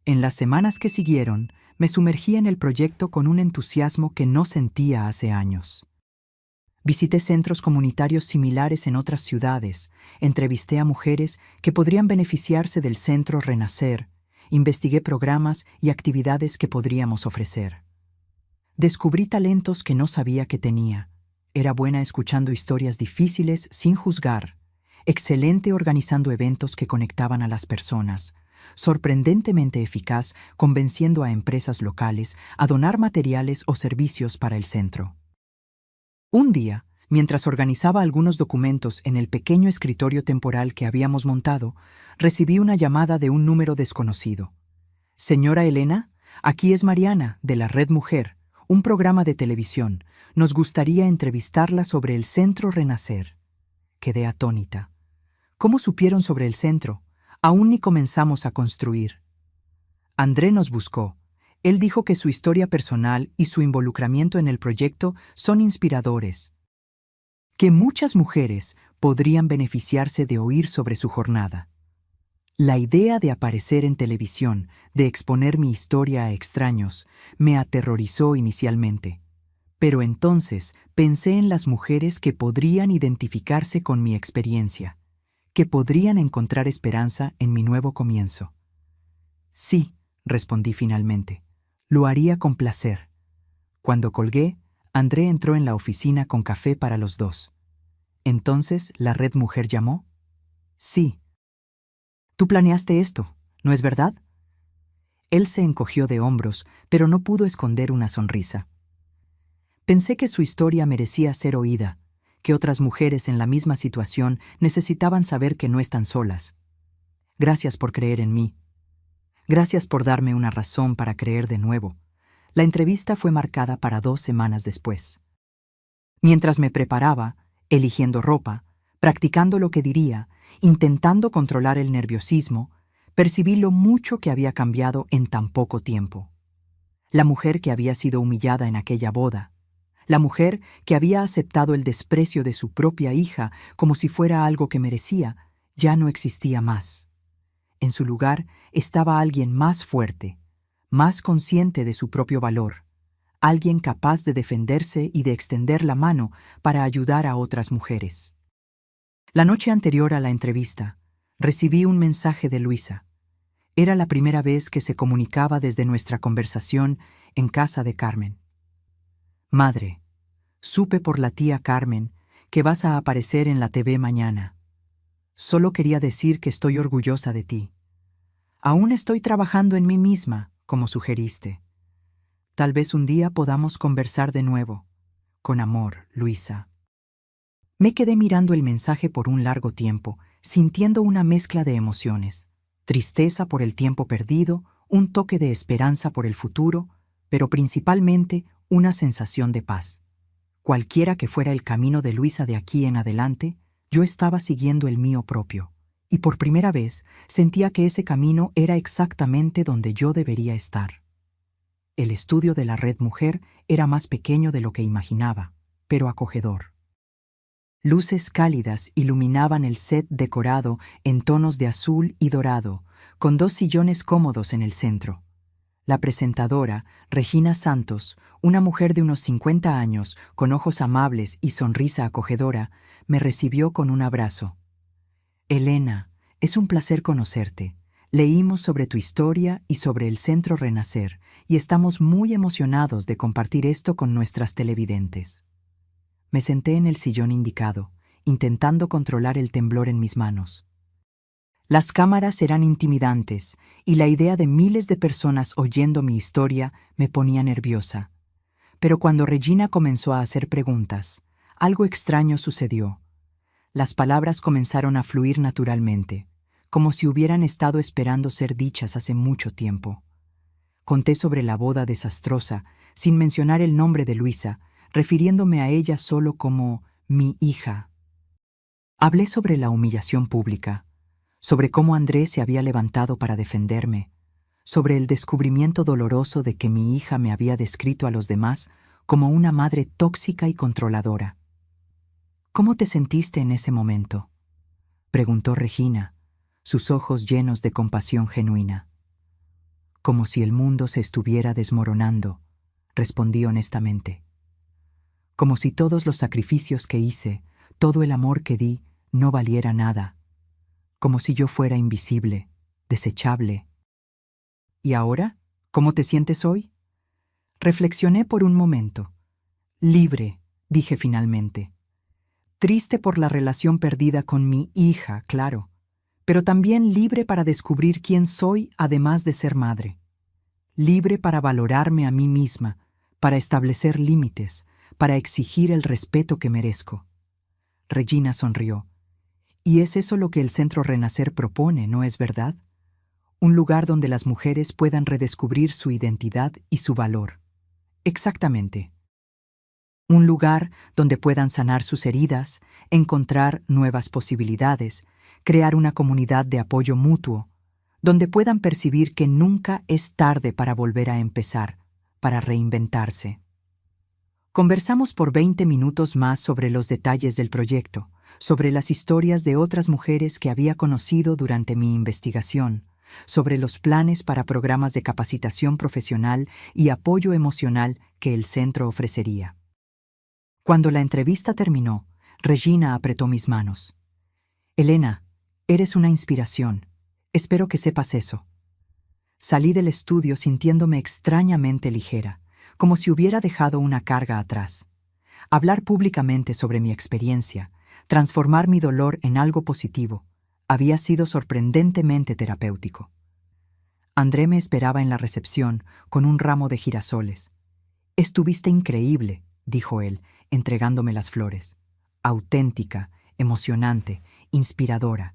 En las semanas que siguieron, me sumergí en el proyecto con un entusiasmo que no sentía hace años. Visité centros comunitarios similares en otras ciudades, entrevisté a mujeres que podrían beneficiarse del Centro Renacer, investigué programas y actividades que podríamos ofrecer. Descubrí talentos que no sabía que tenía. Era buena escuchando historias difíciles sin juzgar, excelente organizando eventos que conectaban a las personas, sorprendentemente eficaz convenciendo a empresas locales a donar materiales o servicios para el centro. Un día, mientras organizaba algunos documentos en el pequeño escritorio temporal que habíamos montado, recibí una llamada de un número desconocido. «Señora Elena, aquí es Mariana, de la Red Mujer, un programa de televisión. Nos gustaría entrevistarla sobre el Centro Renacer». Quedé atónita. «¿Cómo supieron sobre el centro? Aún ni comenzamos a construir». André nos buscó. Él dijo que su historia personal y su involucramiento en el proyecto son inspiradores, que muchas mujeres podrían beneficiarse de oír sobre su jornada. La idea de aparecer en televisión, de exponer mi historia a extraños, me aterrorizó inicialmente. Pero entonces pensé en las mujeres que podrían identificarse con mi experiencia, que podrían encontrar esperanza en mi nuevo comienzo. «Sí», respondí finalmente. «Lo haría con placer». Cuando colgué, André entró en la oficina con café para los dos. «¿Entonces la Red Mujer llamó?» «Sí». «Tú planeaste esto, ¿no es verdad?» Él se encogió de hombros, pero no pudo esconder una sonrisa. Pensé que su historia merecía ser oída, que otras mujeres en la misma situación necesitaban saber que no están solas. Gracias por creer en mí. Gracias por darme una razón para creer de nuevo. La entrevista fue marcada para 2 semanas después. Mientras me preparaba, eligiendo ropa, practicando lo que diría, intentando controlar el nerviosismo, percibí lo mucho que había cambiado en tan poco tiempo. La mujer que había sido humillada en aquella boda, la mujer que había aceptado el desprecio de su propia hija como si fuera algo que merecía, ya no existía más. En su lugar estaba alguien más fuerte, más consciente de su propio valor, alguien capaz de defenderse y de extender la mano para ayudar a otras mujeres. La noche anterior a la entrevista, recibí un mensaje de Luisa. Era la primera vez que se comunicaba desde nuestra conversación en casa de Carmen. Madre, supe por la tía Carmen que vas a aparecer en la TV mañana. Solo quería decir que estoy orgullosa de ti. Aún estoy trabajando en mí misma, como sugeriste. Tal vez un día podamos conversar de nuevo. Con amor, Luisa. Me quedé mirando el mensaje por un largo tiempo, sintiendo una mezcla de emociones. Tristeza por el tiempo perdido, un toque de esperanza por el futuro, pero principalmente una sensación de paz. Cualquiera que fuera el camino de Luisa de aquí en adelante, yo estaba siguiendo el mío propio, y por primera vez sentía que ese camino era exactamente donde yo debería estar. El estudio de la Red Mujer era más pequeño de lo que imaginaba, pero acogedor. Luces cálidas iluminaban el set decorado en tonos de azul y dorado, con 2 sillones cómodos en el centro. La presentadora, Regina Santos, una mujer de unos 50 años, con ojos amables y sonrisa acogedora, me recibió con un abrazo. Elena, es un placer conocerte. Leímos sobre tu historia y sobre el Centro Renacer, y estamos muy emocionados de compartir esto con nuestras televidentes. Me senté en el sillón indicado, intentando controlar el temblor en mis manos. Las cámaras eran intimidantes, y la idea de miles de personas oyendo mi historia me ponía nerviosa. Pero cuando Regina comenzó a hacer preguntas, algo extraño sucedió. Las palabras comenzaron a fluir naturalmente, como si hubieran estado esperando ser dichas hace mucho tiempo. Conté sobre la boda desastrosa, sin mencionar el nombre de Luisa, refiriéndome a ella solo como mi hija. Hablé sobre la humillación pública, sobre cómo Andrés se había levantado para defenderme, sobre el descubrimiento doloroso de que mi hija me había descrito a los demás como una madre tóxica y controladora. ¿Cómo te sentiste en ese momento?, preguntó Regina, sus ojos llenos de compasión genuina. Como si el mundo se estuviera desmoronando, respondí honestamente. Como si todos los sacrificios que hice, todo el amor que di, no valiera nada. Como si yo fuera invisible, desechable. ¿Y ahora? ¿Cómo te sientes hoy? Reflexioné por un momento. Libre, dije finalmente. Triste por la relación perdida con mi hija, claro, pero también libre para descubrir quién soy además de ser madre. Libre para valorarme a mí misma, para establecer límites, para exigir el respeto que merezco. Regina sonrió. Y es eso lo que el Centro Renacer propone, ¿no es verdad? Un lugar donde las mujeres puedan redescubrir su identidad y su valor. Exactamente. Un lugar donde puedan sanar sus heridas, encontrar nuevas posibilidades, crear una comunidad de apoyo mutuo, donde puedan percibir que nunca es tarde para volver a empezar, para reinventarse. Conversamos por 20 minutos más sobre los detalles del proyecto, sobre las historias de otras mujeres que había conocido durante mi investigación, sobre los planes para programas de capacitación profesional y apoyo emocional que el centro ofrecería. Cuando la entrevista terminó, Regina apretó mis manos. Elena, eres una inspiración. Espero que sepas eso. Salí del estudio sintiéndome extrañamente ligera, como si hubiera dejado una carga atrás. Hablar públicamente sobre mi experiencia, transformar mi dolor en algo positivo, había sido sorprendentemente terapéutico. André me esperaba en la recepción con un ramo de girasoles. Estuviste increíble, dijo él, entregándome las flores. Auténtica, emocionante, inspiradora.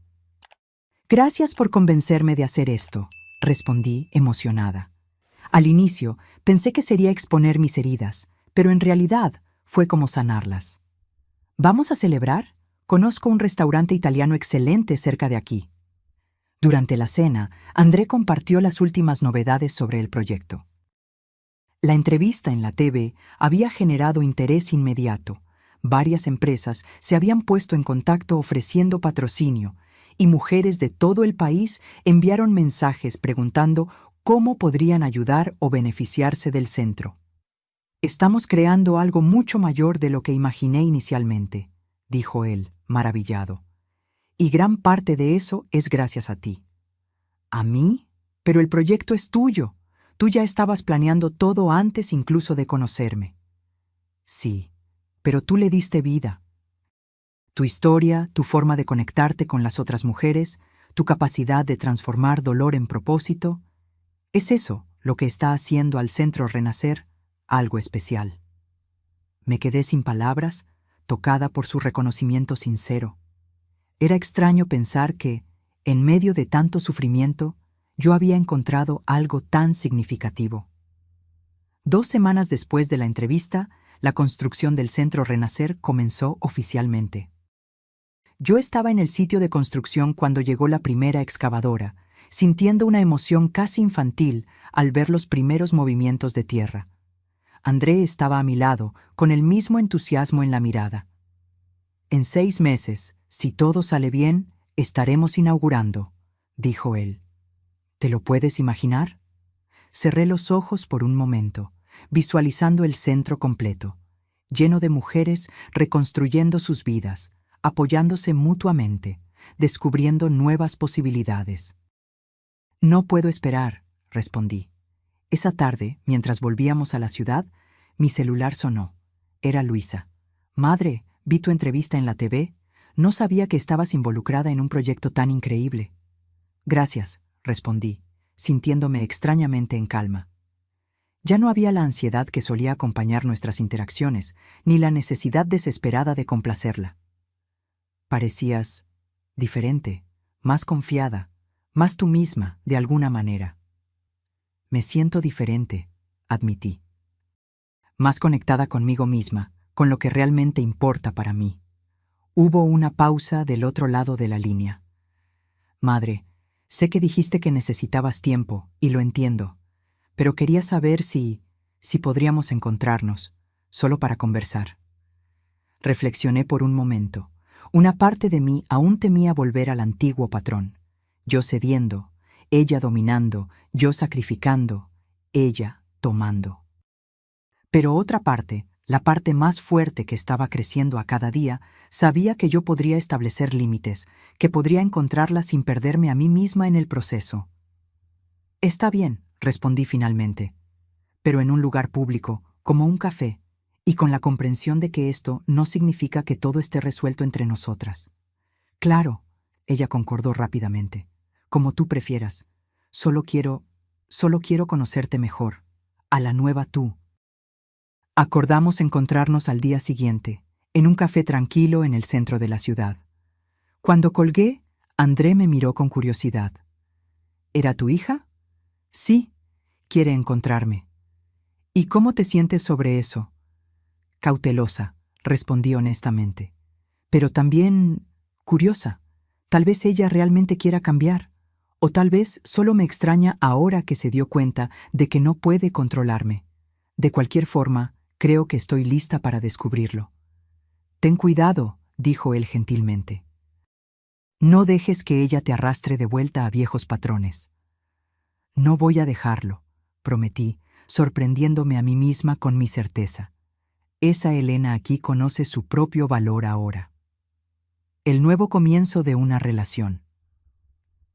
Gracias por convencerme de hacer esto, respondí emocionada. Al inicio pensé que sería exponer mis heridas, pero en realidad fue como sanarlas. ¿Vamos a celebrar? Conozco un restaurante italiano excelente cerca de aquí. Durante la cena, André compartió las últimas novedades sobre el proyecto. La entrevista en la TV había generado interés inmediato. Varias empresas se habían puesto en contacto ofreciendo patrocinio, y mujeres de todo el país enviaron mensajes preguntando cómo podrían ayudar o beneficiarse del centro. Estamos creando algo mucho mayor de lo que imaginé inicialmente, dijo él, maravillado. Y gran parte de eso es gracias a ti. ¿A mí? Pero el proyecto es tuyo. Tú ya estabas planeando todo antes incluso de conocerme. Sí, pero tú le diste vida. Tu historia, tu forma de conectarte con las otras mujeres, tu capacidad de transformar dolor en propósito, es eso lo que está haciendo al Centro Renacer algo especial. Me quedé sin palabras, tocada por su reconocimiento sincero. Era extraño pensar que, en medio de tanto sufrimiento, yo había encontrado algo tan significativo. 2 semanas después de la entrevista, la construcción del Centro Renacer comenzó oficialmente. Yo estaba en el sitio de construcción cuando llegó la primera excavadora, sintiendo una emoción casi infantil al ver los primeros movimientos de tierra. André estaba a mi lado, con el mismo entusiasmo en la mirada. En 6 meses, si todo sale bien, estaremos inaugurando, dijo él. ¿Te lo puedes imaginar? Cerré los ojos por un momento, visualizando el centro completo, lleno de mujeres reconstruyendo sus vidas, apoyándose mutuamente, descubriendo nuevas posibilidades. No puedo esperar, respondí. Esa tarde, mientras volvíamos a la ciudad, mi celular sonó. Era Luisa. Madre, vi tu entrevista en la TV. No sabía que estabas involucrada en un proyecto tan increíble. Gracias, respondí, sintiéndome extrañamente en calma. Ya no había la ansiedad que solía acompañar nuestras interacciones, ni la necesidad desesperada de complacerla. Parecías diferente, más confiada, más tú misma, de alguna manera. Me siento diferente, admití. Más conectada conmigo misma, con lo que realmente importa para mí. Hubo una pausa del otro lado de la línea. Madre, sé que dijiste que necesitabas tiempo, y lo entiendo, pero quería saber si podríamos encontrarnos, solo para conversar. Reflexioné por un momento. Una parte de mí aún temía volver al antiguo patrón. Yo cediendo, ella dominando, yo sacrificando, ella tomando. Pero otra parte, la parte más fuerte que estaba creciendo a cada día, sabía que yo podría establecer límites, que podría encontrarla sin perderme a mí misma en el proceso. Está bien, respondí finalmente, pero en un lugar público, como un café, y con la comprensión de que esto no significa que todo esté resuelto entre nosotras. Claro, ella concordó rápidamente. Como tú prefieras. Solo quiero conocerte mejor, a la nueva tú. Acordamos encontrarnos al día siguiente, en un café tranquilo en el centro de la ciudad. Cuando colgué, André me miró con curiosidad. ¿Era tu hija? Sí, quiere encontrarme. ¿Y cómo te sientes sobre eso? Cautelosa, respondí honestamente. Pero también curiosa. Tal vez ella realmente quiera cambiar. O tal vez solo me extraña ahora que se dio cuenta de que no puede controlarme. De cualquier forma, creo que estoy lista para descubrirlo. Ten cuidado, dijo él gentilmente. No dejes que ella te arrastre de vuelta a viejos patrones. No voy a dejarlo, prometí, sorprendiéndome a mí misma con mi certeza. Esa Elena aquí conoce su propio valor ahora. El nuevo comienzo de una relación.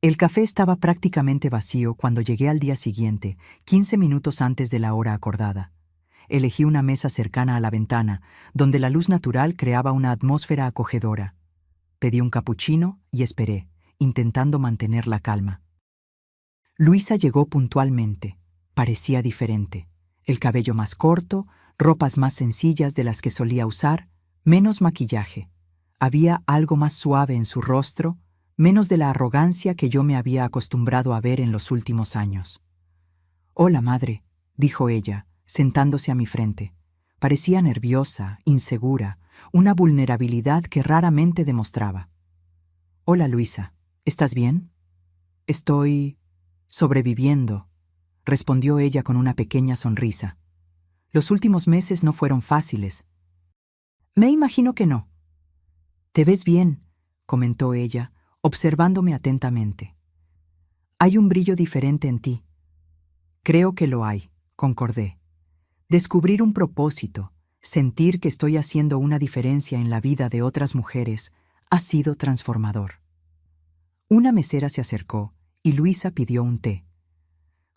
El café estaba prácticamente vacío cuando llegué al día siguiente, 15 minutos antes de la hora acordada. Elegí una mesa cercana a la ventana, donde la luz natural creaba una atmósfera acogedora. Pedí un capuchino y esperé, intentando mantener la calma. Luisa llegó puntualmente. Parecía diferente. El cabello más corto, ropas más sencillas de las que solía usar, menos maquillaje. Había algo más suave en su rostro, menos de la arrogancia que yo me había acostumbrado a ver en los últimos años. «Hola, madre», dijo ella, sentándose a mi frente. Parecía nerviosa, insegura, una vulnerabilidad que raramente demostraba. «Hola, Luisa, ¿estás bien?» «Estoy sobreviviendo», respondió ella con una pequeña sonrisa. «Los últimos meses no fueron fáciles». «Me imagino que no». «Te ves bien», comentó ella, observándome atentamente. «Hay un brillo diferente en ti». «Creo que lo hay», concordé. Descubrir un propósito, sentir que estoy haciendo una diferencia en la vida de otras mujeres, ha sido transformador. Una mesera se acercó y Luisa pidió un té.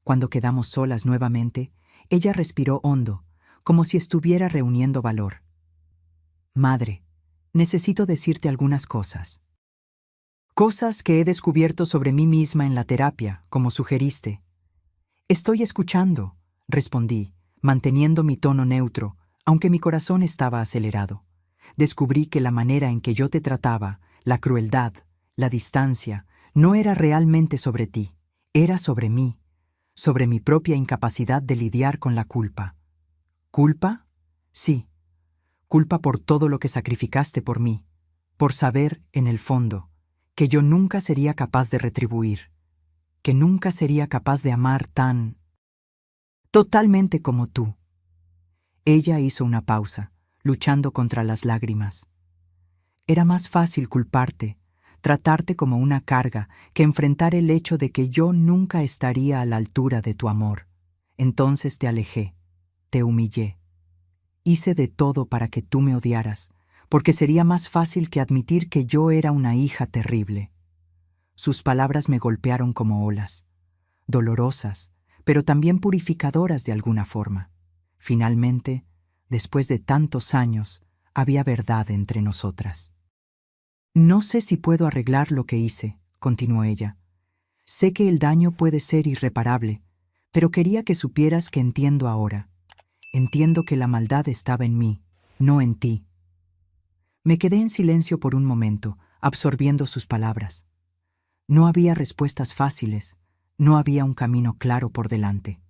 Cuando quedamos solas nuevamente, ella respiró hondo, como si estuviera reuniendo valor. Madre, necesito decirte algunas cosas. Cosas que he descubierto sobre mí misma en la terapia, como sugeriste. Estoy escuchando, respondí, manteniendo mi tono neutro, aunque mi corazón estaba acelerado. Descubrí que la manera en que yo te trataba, la crueldad, la distancia, no era realmente sobre ti, era sobre mí, sobre mi propia incapacidad de lidiar con la culpa. ¿Culpa? Sí. Culpa por todo lo que sacrificaste por mí, por saber, en el fondo, que yo nunca sería capaz de retribuir, que nunca sería capaz de amar tan totalmente como tú. Ella hizo una pausa, luchando contra las lágrimas. Era más fácil culparte, tratarte como una carga, que enfrentar el hecho de que yo nunca estaría a la altura de tu amor. Entonces te alejé, te humillé. Hice de todo para que tú me odiaras, porque sería más fácil que admitir que yo era una hija terrible. Sus palabras me golpearon como olas, dolorosas, pero también purificadoras de alguna forma. Finalmente, después de tantos años, había verdad entre nosotras. No sé si puedo arreglar lo que hice, continuó ella. Sé que el daño puede ser irreparable, pero quería que supieras que entiendo ahora. Entiendo que la maldad estaba en mí, no en ti. Me quedé en silencio por un momento, absorbiendo sus palabras. No había respuestas fáciles, no había un camino claro por delante.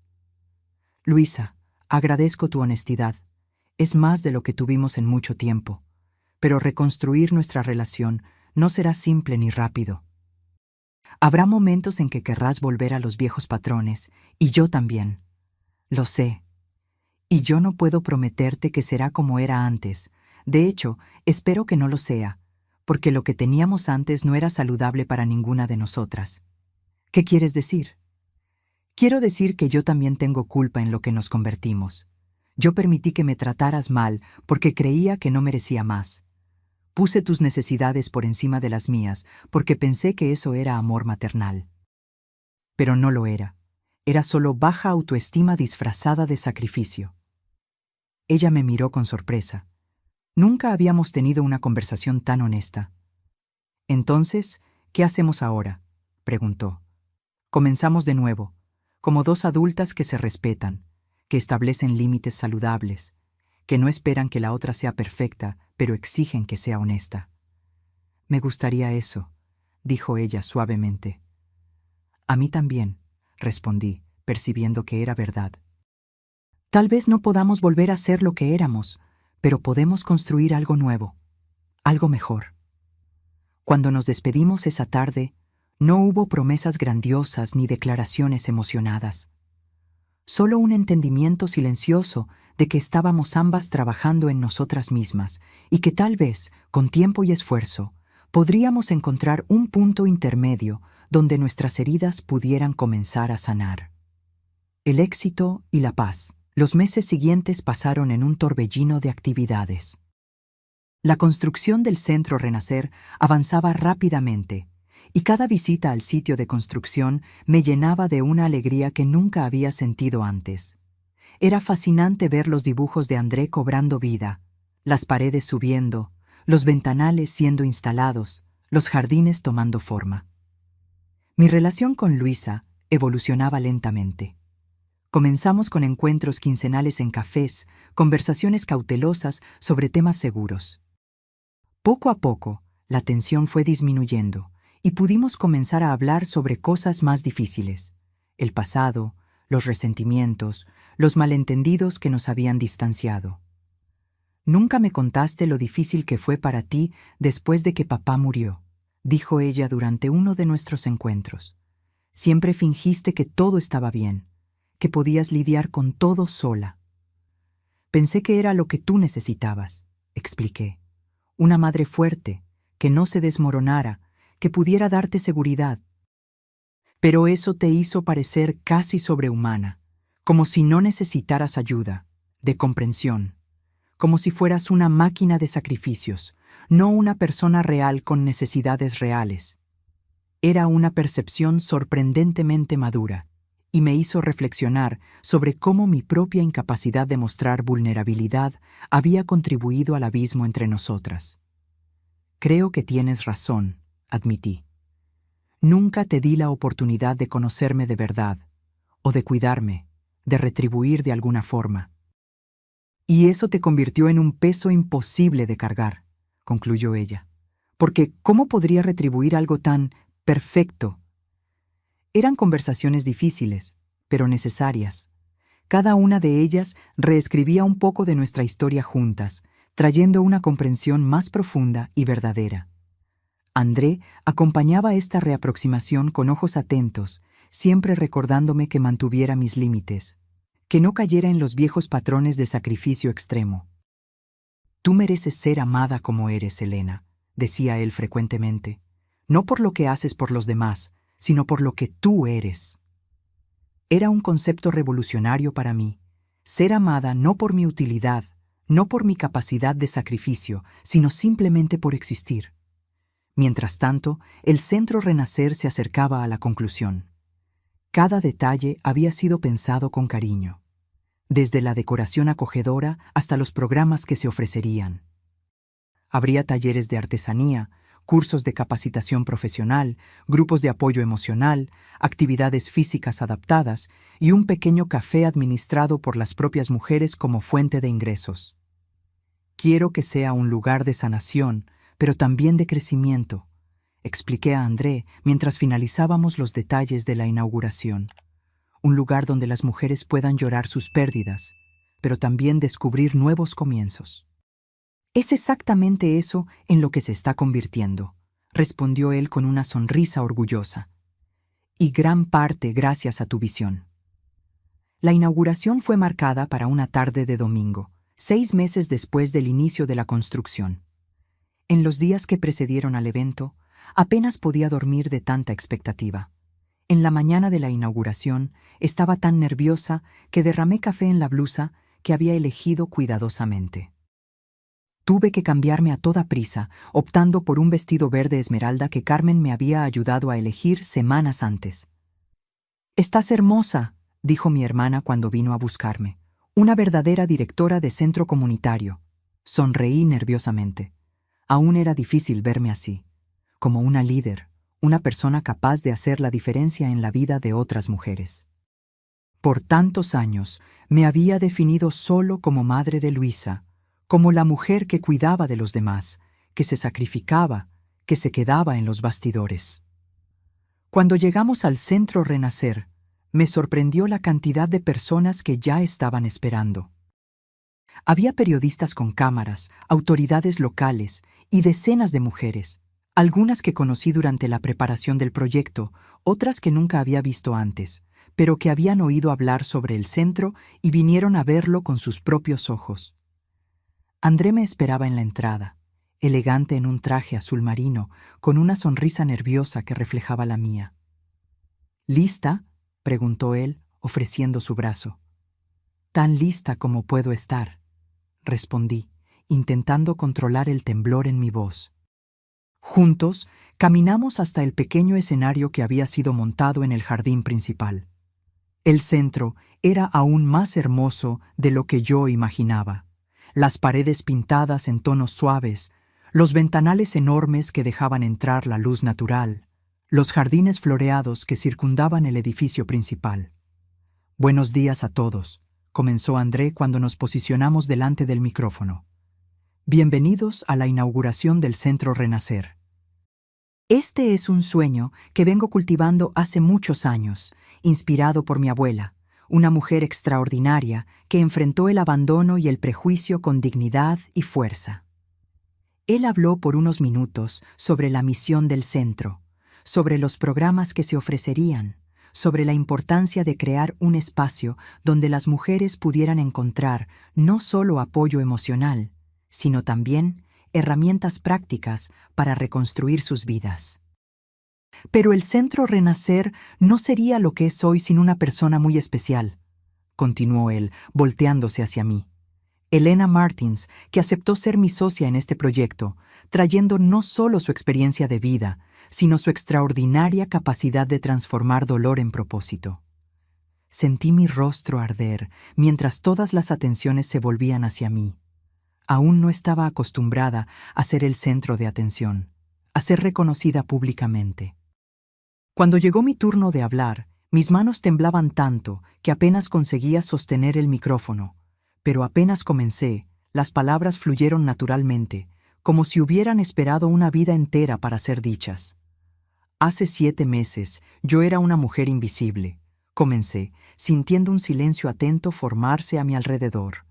Luisa, agradezco tu honestidad. Es más de lo que tuvimos en mucho tiempo, pero reconstruir nuestra relación no será simple ni rápido. Habrá momentos en que querrás volver a los viejos patrones, y yo también. Lo sé. Y yo no puedo prometerte que será como era antes. De hecho, espero que no lo sea, porque lo que teníamos antes no era saludable para ninguna de nosotras. ¿Qué quieres decir? Quiero decir que yo también tengo culpa en lo que nos convertimos. Yo permití que me trataras mal porque creía que no merecía más. Puse tus necesidades por encima de las mías porque pensé que eso era amor maternal. Pero no lo era. Era solo baja autoestima disfrazada de sacrificio. Ella me miró con sorpresa. Nunca habíamos tenido una conversación tan honesta. Entonces, ¿qué hacemos ahora?, preguntó. Comenzamos de nuevo, como dos adultas que se respetan, que establecen límites saludables, que no esperan que la otra sea perfecta, pero exigen que sea honesta. Me gustaría eso, dijo ella suavemente. A mí también, respondí, percibiendo que era verdad. Tal vez no podamos volver a ser lo que éramos, pero podemos construir algo nuevo, algo mejor. Cuando nos despedimos esa tarde, no hubo promesas grandiosas ni declaraciones emocionadas. Solo un entendimiento silencioso de que estábamos ambas trabajando en nosotras mismas y que tal vez, con tiempo y esfuerzo, podríamos encontrar un punto intermedio donde nuestras heridas pudieran comenzar a sanar. El éxito y la paz. Los meses siguientes pasaron en un torbellino de actividades. La construcción del Centro Renacer avanzaba rápidamente, y cada visita al sitio de construcción me llenaba de una alegría que nunca había sentido antes. Era fascinante ver los dibujos de André cobrando vida, las paredes subiendo, los ventanales siendo instalados, los jardines tomando forma. Mi relación con Luisa evolucionaba lentamente. Comenzamos con encuentros quincenales en cafés, conversaciones cautelosas sobre temas seguros. Poco a poco, la tensión fue disminuyendo y pudimos comenzar a hablar sobre cosas más difíciles: el pasado, los resentimientos, los malentendidos que nos habían distanciado. Nunca me contaste lo difícil que fue para ti después de que papá murió, dijo ella durante uno de nuestros encuentros. Siempre fingiste que todo estaba bien, que podías lidiar con todo sola. Pensé que era lo que tú necesitabas, expliqué. Una madre fuerte, que no se desmoronara, que pudiera darte seguridad. Pero eso te hizo parecer casi sobrehumana, como si no necesitaras ayuda, de comprensión, como si fueras una máquina de sacrificios, no una persona real con necesidades reales. Era una percepción sorprendentemente madura, y me hizo reflexionar sobre cómo mi propia incapacidad de mostrar vulnerabilidad había contribuido al abismo entre nosotras. Creo que tienes razón, admití. Nunca te di la oportunidad de conocerme de verdad, o de cuidarme, de retribuir de alguna forma. Y eso te convirtió en un peso imposible de cargar, concluyó ella. Porque, ¿cómo podría retribuir algo tan perfecto? Eran conversaciones difíciles, pero necesarias. Cada una de ellas reescribía un poco de nuestra historia juntas, trayendo una comprensión más profunda y verdadera. André acompañaba esta reaproximación con ojos atentos, siempre recordándome que mantuviera mis límites, que no cayera en los viejos patrones de sacrificio extremo. «Tú mereces ser amada como eres, Elena», decía él frecuentemente, «no por lo que haces por los demás, sino por lo que tú eres». Era un concepto revolucionario para mí, ser amada no por mi utilidad, no por mi capacidad de sacrificio, sino simplemente por existir. Mientras tanto, el Centro Renacer se acercaba a la conclusión. Cada detalle había sido pensado con cariño, desde la decoración acogedora hasta los programas que se ofrecerían. Habría talleres de artesanía, cursos de capacitación profesional, grupos de apoyo emocional, actividades físicas adaptadas y un pequeño café administrado por las propias mujeres como fuente de ingresos. Quiero que sea un lugar de sanación, pero también de crecimiento, expliqué a André mientras finalizábamos los detalles de la inauguración. Un lugar donde las mujeres puedan llorar sus pérdidas, pero también descubrir nuevos comienzos. «Es exactamente eso en lo que se está convirtiendo», respondió él con una sonrisa orgullosa. «Y gran parte gracias a tu visión». La inauguración fue marcada para una tarde de domingo, 6 meses después del inicio de la construcción. En los días que precedieron al evento, apenas podía dormir de tanta expectativa. En la mañana de la inauguración, estaba tan nerviosa que derramé café en la blusa que había elegido cuidadosamente. Tuve que cambiarme a toda prisa, optando por un vestido verde esmeralda que Carmen me había ayudado a elegir semanas antes. «Estás hermosa», dijo mi hermana cuando vino a buscarme. «Una verdadera directora de centro comunitario». Sonreí nerviosamente. Aún era difícil verme así, como una líder, una persona capaz de hacer la diferencia en la vida de otras mujeres. Por tantos años me había definido solo como madre de Luisa, como la mujer que cuidaba de los demás, que se sacrificaba, que se quedaba en los bastidores. Cuando llegamos al Centro Renacer, me sorprendió la cantidad de personas que ya estaban esperando. Había periodistas con cámaras, autoridades locales y decenas de mujeres, algunas que conocí durante la preparación del proyecto, otras que nunca había visto antes, pero que habían oído hablar sobre el centro y vinieron a verlo con sus propios ojos. André me esperaba en la entrada, elegante en un traje azul marino, con una sonrisa nerviosa que reflejaba la mía. «¿Lista?», preguntó él, ofreciendo su brazo. «Tan lista como puedo estar», respondí, intentando controlar el temblor en mi voz. Juntos, caminamos hasta el pequeño escenario que había sido montado en el jardín principal. El centro era aún más hermoso de lo que yo imaginaba. Las paredes pintadas en tonos suaves, los ventanales enormes que dejaban entrar la luz natural, los jardines floreados que circundaban el edificio principal. «Buenos días a todos», comenzó André cuando nos posicionamos delante del micrófono. «Bienvenidos a la inauguración del Centro Renacer. Este es un sueño que vengo cultivando hace muchos años, inspirado por mi abuela, una mujer extraordinaria que enfrentó el abandono y el prejuicio con dignidad y fuerza». Él habló por unos minutos sobre la misión del centro, sobre los programas que se ofrecerían, sobre la importancia de crear un espacio donde las mujeres pudieran encontrar no solo apoyo emocional, sino también herramientas prácticas para reconstruir sus vidas. «Pero el Centro Renacer no sería lo que es hoy sin una persona muy especial», continuó él, volteándose hacia mí. Elena Martins, que aceptó ser mi socia en este proyecto, trayendo no solo su experiencia de vida, sino su extraordinaria capacidad de transformar dolor en propósito. Sentí mi rostro arder mientras todas las atenciones se volvían hacia mí. Aún no estaba acostumbrada a ser el centro de atención, a ser reconocida públicamente. Cuando llegó mi turno de hablar, mis manos temblaban tanto que apenas conseguía sostener el micrófono, pero apenas comencé, las palabras fluyeron naturalmente, como si hubieran esperado una vida entera para ser dichas. Hace 7 meses, yo era una mujer invisible. Comencé, sintiendo un silencio atento formarse a mi alrededor.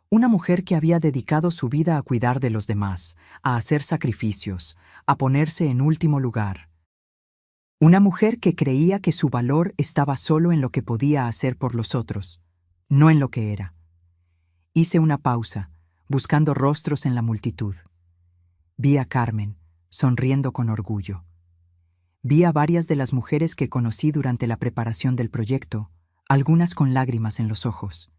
Una mujer que había dedicado su vida a cuidar de los demás, a hacer sacrificios, a ponerse en último lugar. Una mujer que creía que su valor estaba solo en lo que podía hacer por los otros, no en lo que era. Hice una pausa, buscando rostros en la multitud. Vi a Carmen, sonriendo con orgullo. Vi a varias de las mujeres que conocí durante la preparación del proyecto, algunas con lágrimas en los ojos.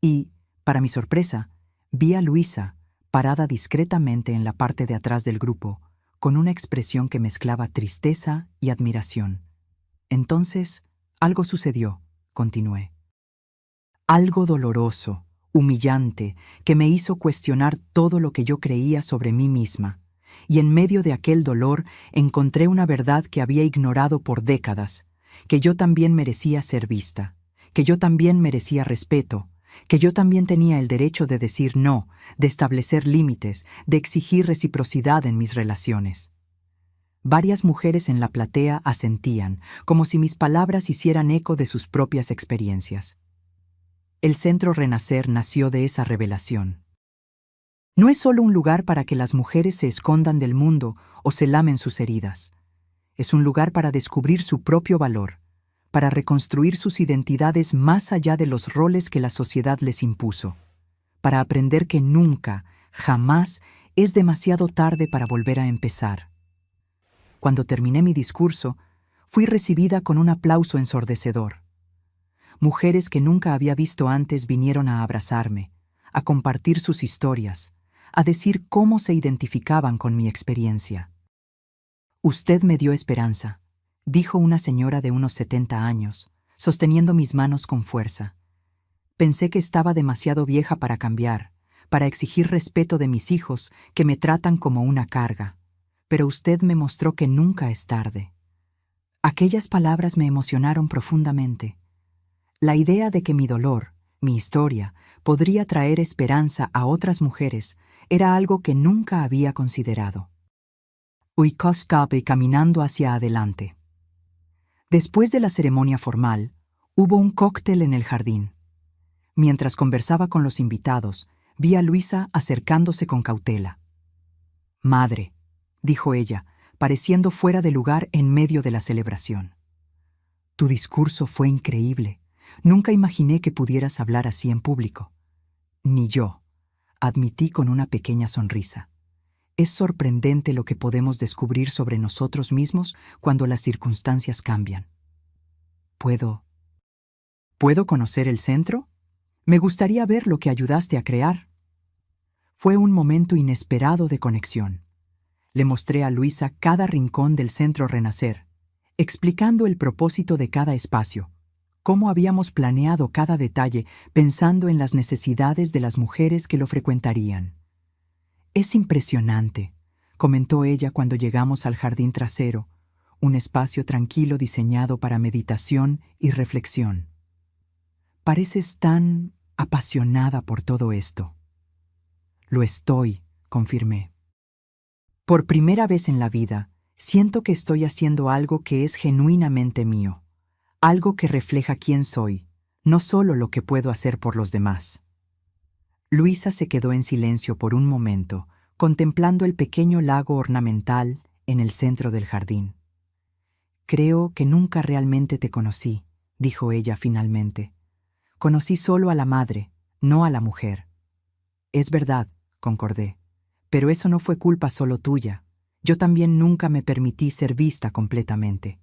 Y, para mi sorpresa, vi a Luisa, parada discretamente en la parte de atrás del grupo, con una expresión que mezclaba tristeza y admiración. Entonces, algo sucedió, continué. Algo doloroso, humillante, que me hizo cuestionar todo lo que yo creía sobre mí misma. Y en medio de aquel dolor encontré una verdad que había ignorado por décadas, que yo también merecía ser vista, que yo también merecía respeto, que yo también tenía el derecho de decir no, de establecer límites, de exigir reciprocidad en mis relaciones. Varias mujeres en la platea asentían, como si mis palabras hicieran eco de sus propias experiencias. El Centro Renacer nació de esa revelación. No es solo un lugar para que las mujeres se escondan del mundo o se lamen sus heridas. Es un lugar para descubrir su propio valor, para reconstruir sus identidades más allá de los roles que la sociedad les impuso, para aprender que nunca, jamás, es demasiado tarde para volver a empezar. Cuando terminé mi discurso, fui recibida con un aplauso ensordecedor. Mujeres que nunca había visto antes vinieron a abrazarme, a compartir sus historias, a decir cómo se identificaban con mi experiencia. «Usted me dio esperanza», dijo una señora de unos 70 años, sosteniendo mis manos con fuerza. Pensé que estaba demasiado vieja para cambiar, para exigir respeto de mis hijos que me tratan como una carga, pero usted me mostró que nunca es tarde. Aquellas palabras me emocionaron profundamente. La idea de que mi dolor, mi historia, podría traer esperanza a otras mujeres era algo que nunca había considerado. Uicoscape caminando hacia adelante. Después de la ceremonia formal, hubo un cóctel en el jardín. Mientras conversaba con los invitados, vi a Luisa acercándose con cautela. «Madre», dijo ella, pareciendo fuera de lugar en medio de la celebración. «Tu discurso fue increíble. Nunca imaginé que pudieras hablar así en público». «Ni yo», admití con una pequeña sonrisa. Es sorprendente lo que podemos descubrir sobre nosotros mismos cuando las circunstancias cambian. ¿Puedo conocer el centro? Me gustaría ver lo que ayudaste a crear». Fue un momento inesperado de conexión. Le mostré a Luisa cada rincón del Centro Renacer, explicando el propósito de cada espacio, cómo habíamos planeado cada detalle pensando en las necesidades de las mujeres que lo frecuentarían. «Es impresionante», comentó ella cuando llegamos al jardín trasero, un espacio tranquilo diseñado para meditación y reflexión. «Pareces tan apasionada por todo esto». «Lo estoy», confirmé. «Por primera vez en la vida, siento que estoy haciendo algo que es genuinamente mío, algo que refleja quién soy, no solo lo que puedo hacer por los demás». Luisa se quedó en silencio por un momento, contemplando el pequeño lago ornamental en el centro del jardín. «Creo que nunca realmente te conocí», dijo ella finalmente. «Conocí solo a la madre, no a la mujer». «Es verdad», concordé, «pero eso no fue culpa solo tuya. Yo también nunca me permití ser vista completamente.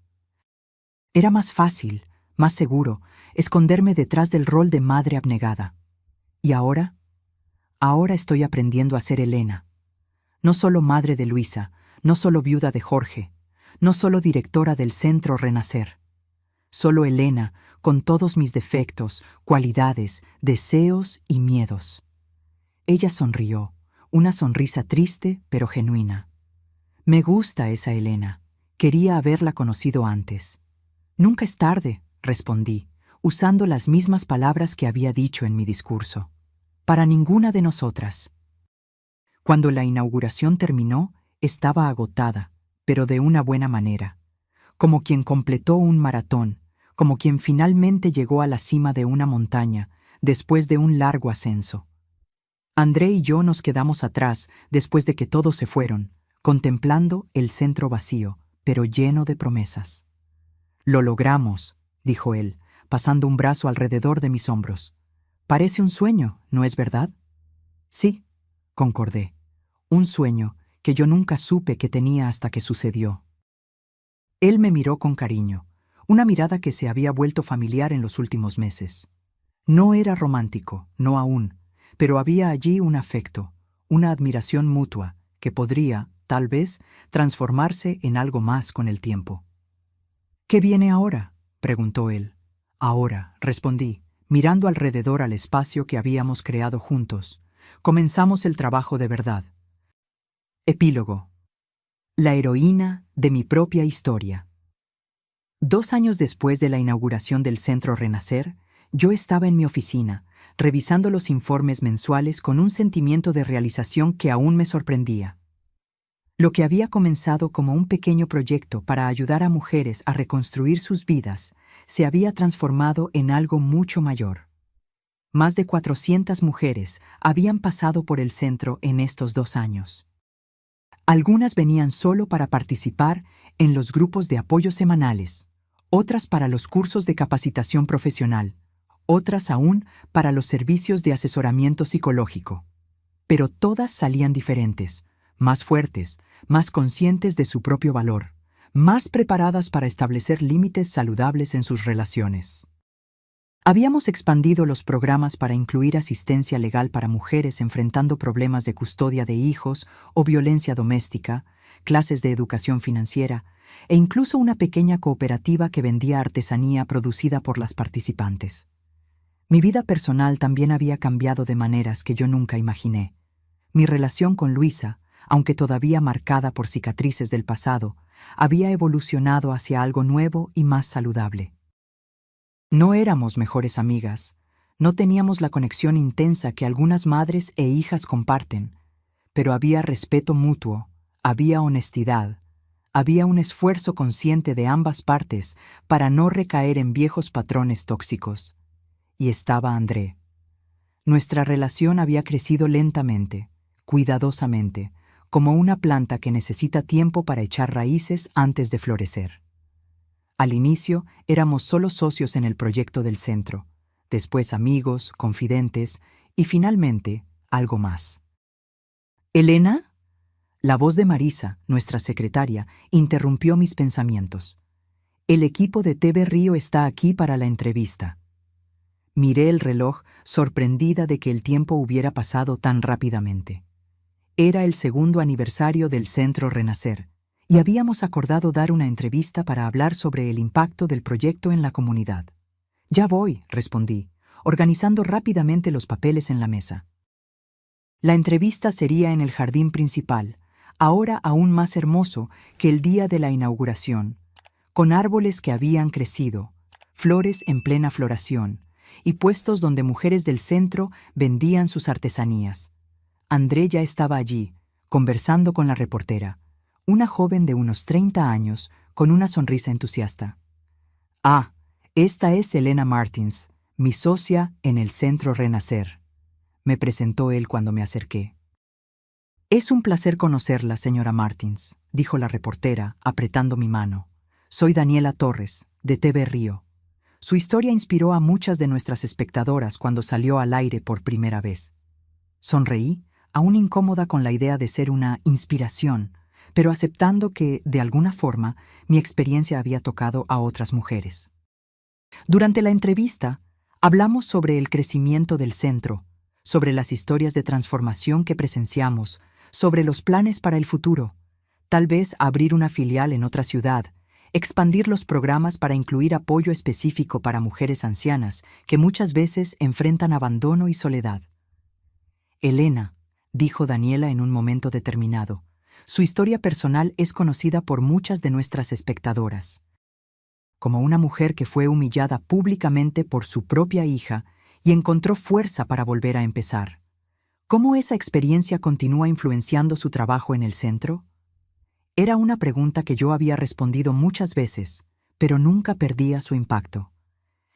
Era más fácil, más seguro, esconderme detrás del rol de madre abnegada. ¿Y ahora? Ahora estoy aprendiendo a ser Elena. No solo madre de Luisa, no solo viuda de Jorge, no solo directora del Centro Renacer. Solo Elena, con todos mis defectos, cualidades, deseos y miedos. Ella sonrió, una sonrisa triste pero genuina. Me gusta esa Elena. Quería haberla conocido antes. Nunca es tarde, respondí, usando las mismas palabras que había dicho en mi discurso. Para ninguna de nosotras. Cuando la inauguración terminó, estaba agotada, pero de una buena manera. Como quien completó un maratón, como quien finalmente llegó a la cima de una montaña, después de un largo ascenso. André y yo nos quedamos atrás después de que todos se fueron, contemplando el centro vacío, pero lleno de promesas. «Lo logramos», dijo él, pasando un brazo alrededor de mis hombros. «Parece un sueño, ¿no es verdad?» «Sí», concordé. «Un sueño que yo nunca supe que tenía hasta que sucedió». Él me miró con cariño, una mirada que se había vuelto familiar en los últimos meses. No era romántico, no aún, pero había allí un afecto, una admiración mutua, que podría, tal vez, transformarse en algo más con el tiempo. «¿Qué viene ahora?», preguntó él. «Ahora», respondí, mirando alrededor al espacio que habíamos creado juntos. «Comenzamos el trabajo de verdad». Epílogo. La heroína de mi propia historia. 2 años después de la inauguración del Centro Renacer, yo estaba en mi oficina, revisando los informes mensuales con un sentimiento de realización que aún me sorprendía. Lo que había comenzado como un pequeño proyecto para ayudar a mujeres a reconstruir sus vidas se había transformado en algo mucho mayor. Más de 400 mujeres habían pasado por el centro en estos 2 años. Algunas venían solo para participar en los grupos de apoyo semanales, otras para los cursos de capacitación profesional, otras aún para los servicios de asesoramiento psicológico. Pero todas salían diferentes, más fuertes, más conscientes de su propio valor, más preparadas para establecer límites saludables en sus relaciones. Habíamos expandido los programas para incluir asistencia legal para mujeres enfrentando problemas de custodia de hijos o violencia doméstica, clases de educación financiera e incluso una pequeña cooperativa que vendía artesanía producida por las participantes. Mi vida personal también había cambiado de maneras que yo nunca imaginé. Mi relación con Luisa, aunque todavía marcada por cicatrices del pasado, había evolucionado hacia algo nuevo y más saludable. No éramos mejores amigas, no teníamos la conexión intensa que algunas madres e hijas comparten, pero había respeto mutuo, había honestidad, había un esfuerzo consciente de ambas partes para no recaer en viejos patrones tóxicos. Y estaba André. Nuestra relación había crecido lentamente, cuidadosamente, como una planta que necesita tiempo para echar raíces antes de florecer. Al inicio éramos solo socios en el proyecto del centro, después amigos, confidentes y finalmente algo más. «¿Elena?». La voz de Marisa, nuestra secretaria, interrumpió mis pensamientos. «El equipo de TV Río está aquí para la entrevista». Miré el reloj, sorprendida de que el tiempo hubiera pasado tan rápidamente. Era el 2º aniversario del Centro Renacer, y habíamos acordado dar una entrevista para hablar sobre el impacto del proyecto en la comunidad. «Ya voy», respondí, organizando rápidamente los papeles en la mesa. La entrevista sería en el jardín principal, ahora aún más hermoso que el día de la inauguración, con árboles que habían crecido, flores en plena floración, y puestos donde mujeres del centro vendían sus artesanías. André ya estaba allí, conversando con la reportera, una joven de unos 30 años, con una sonrisa entusiasta. «Ah, esta es Elena Martins, mi socia en el Centro Renacer», me presentó él cuando me acerqué. «Es un placer conocerla, señora Martins», dijo la reportera, apretando mi mano. «Soy Daniela Torres, de TV Río». Su historia inspiró a muchas de nuestras espectadoras cuando salió al aire por primera vez. Sonreí, aún incómoda con la idea de ser una inspiración, pero aceptando que, de alguna forma, mi experiencia había tocado a otras mujeres. Durante la entrevista, hablamos sobre el crecimiento del centro, sobre las historias de transformación que presenciamos, sobre los planes para el futuro. Tal vez abrir una filial en otra ciudad, expandir los programas para incluir apoyo específico para mujeres ancianas que muchas veces enfrentan abandono y soledad. Elena, dijo Daniela en un momento determinado, su historia personal es conocida por muchas de nuestras espectadoras. Como una mujer que fue humillada públicamente por su propia hija y encontró fuerza para volver a empezar. ¿Cómo esa experiencia continúa influenciando su trabajo en el centro? Era una pregunta que yo había respondido muchas veces, pero nunca perdía su impacto.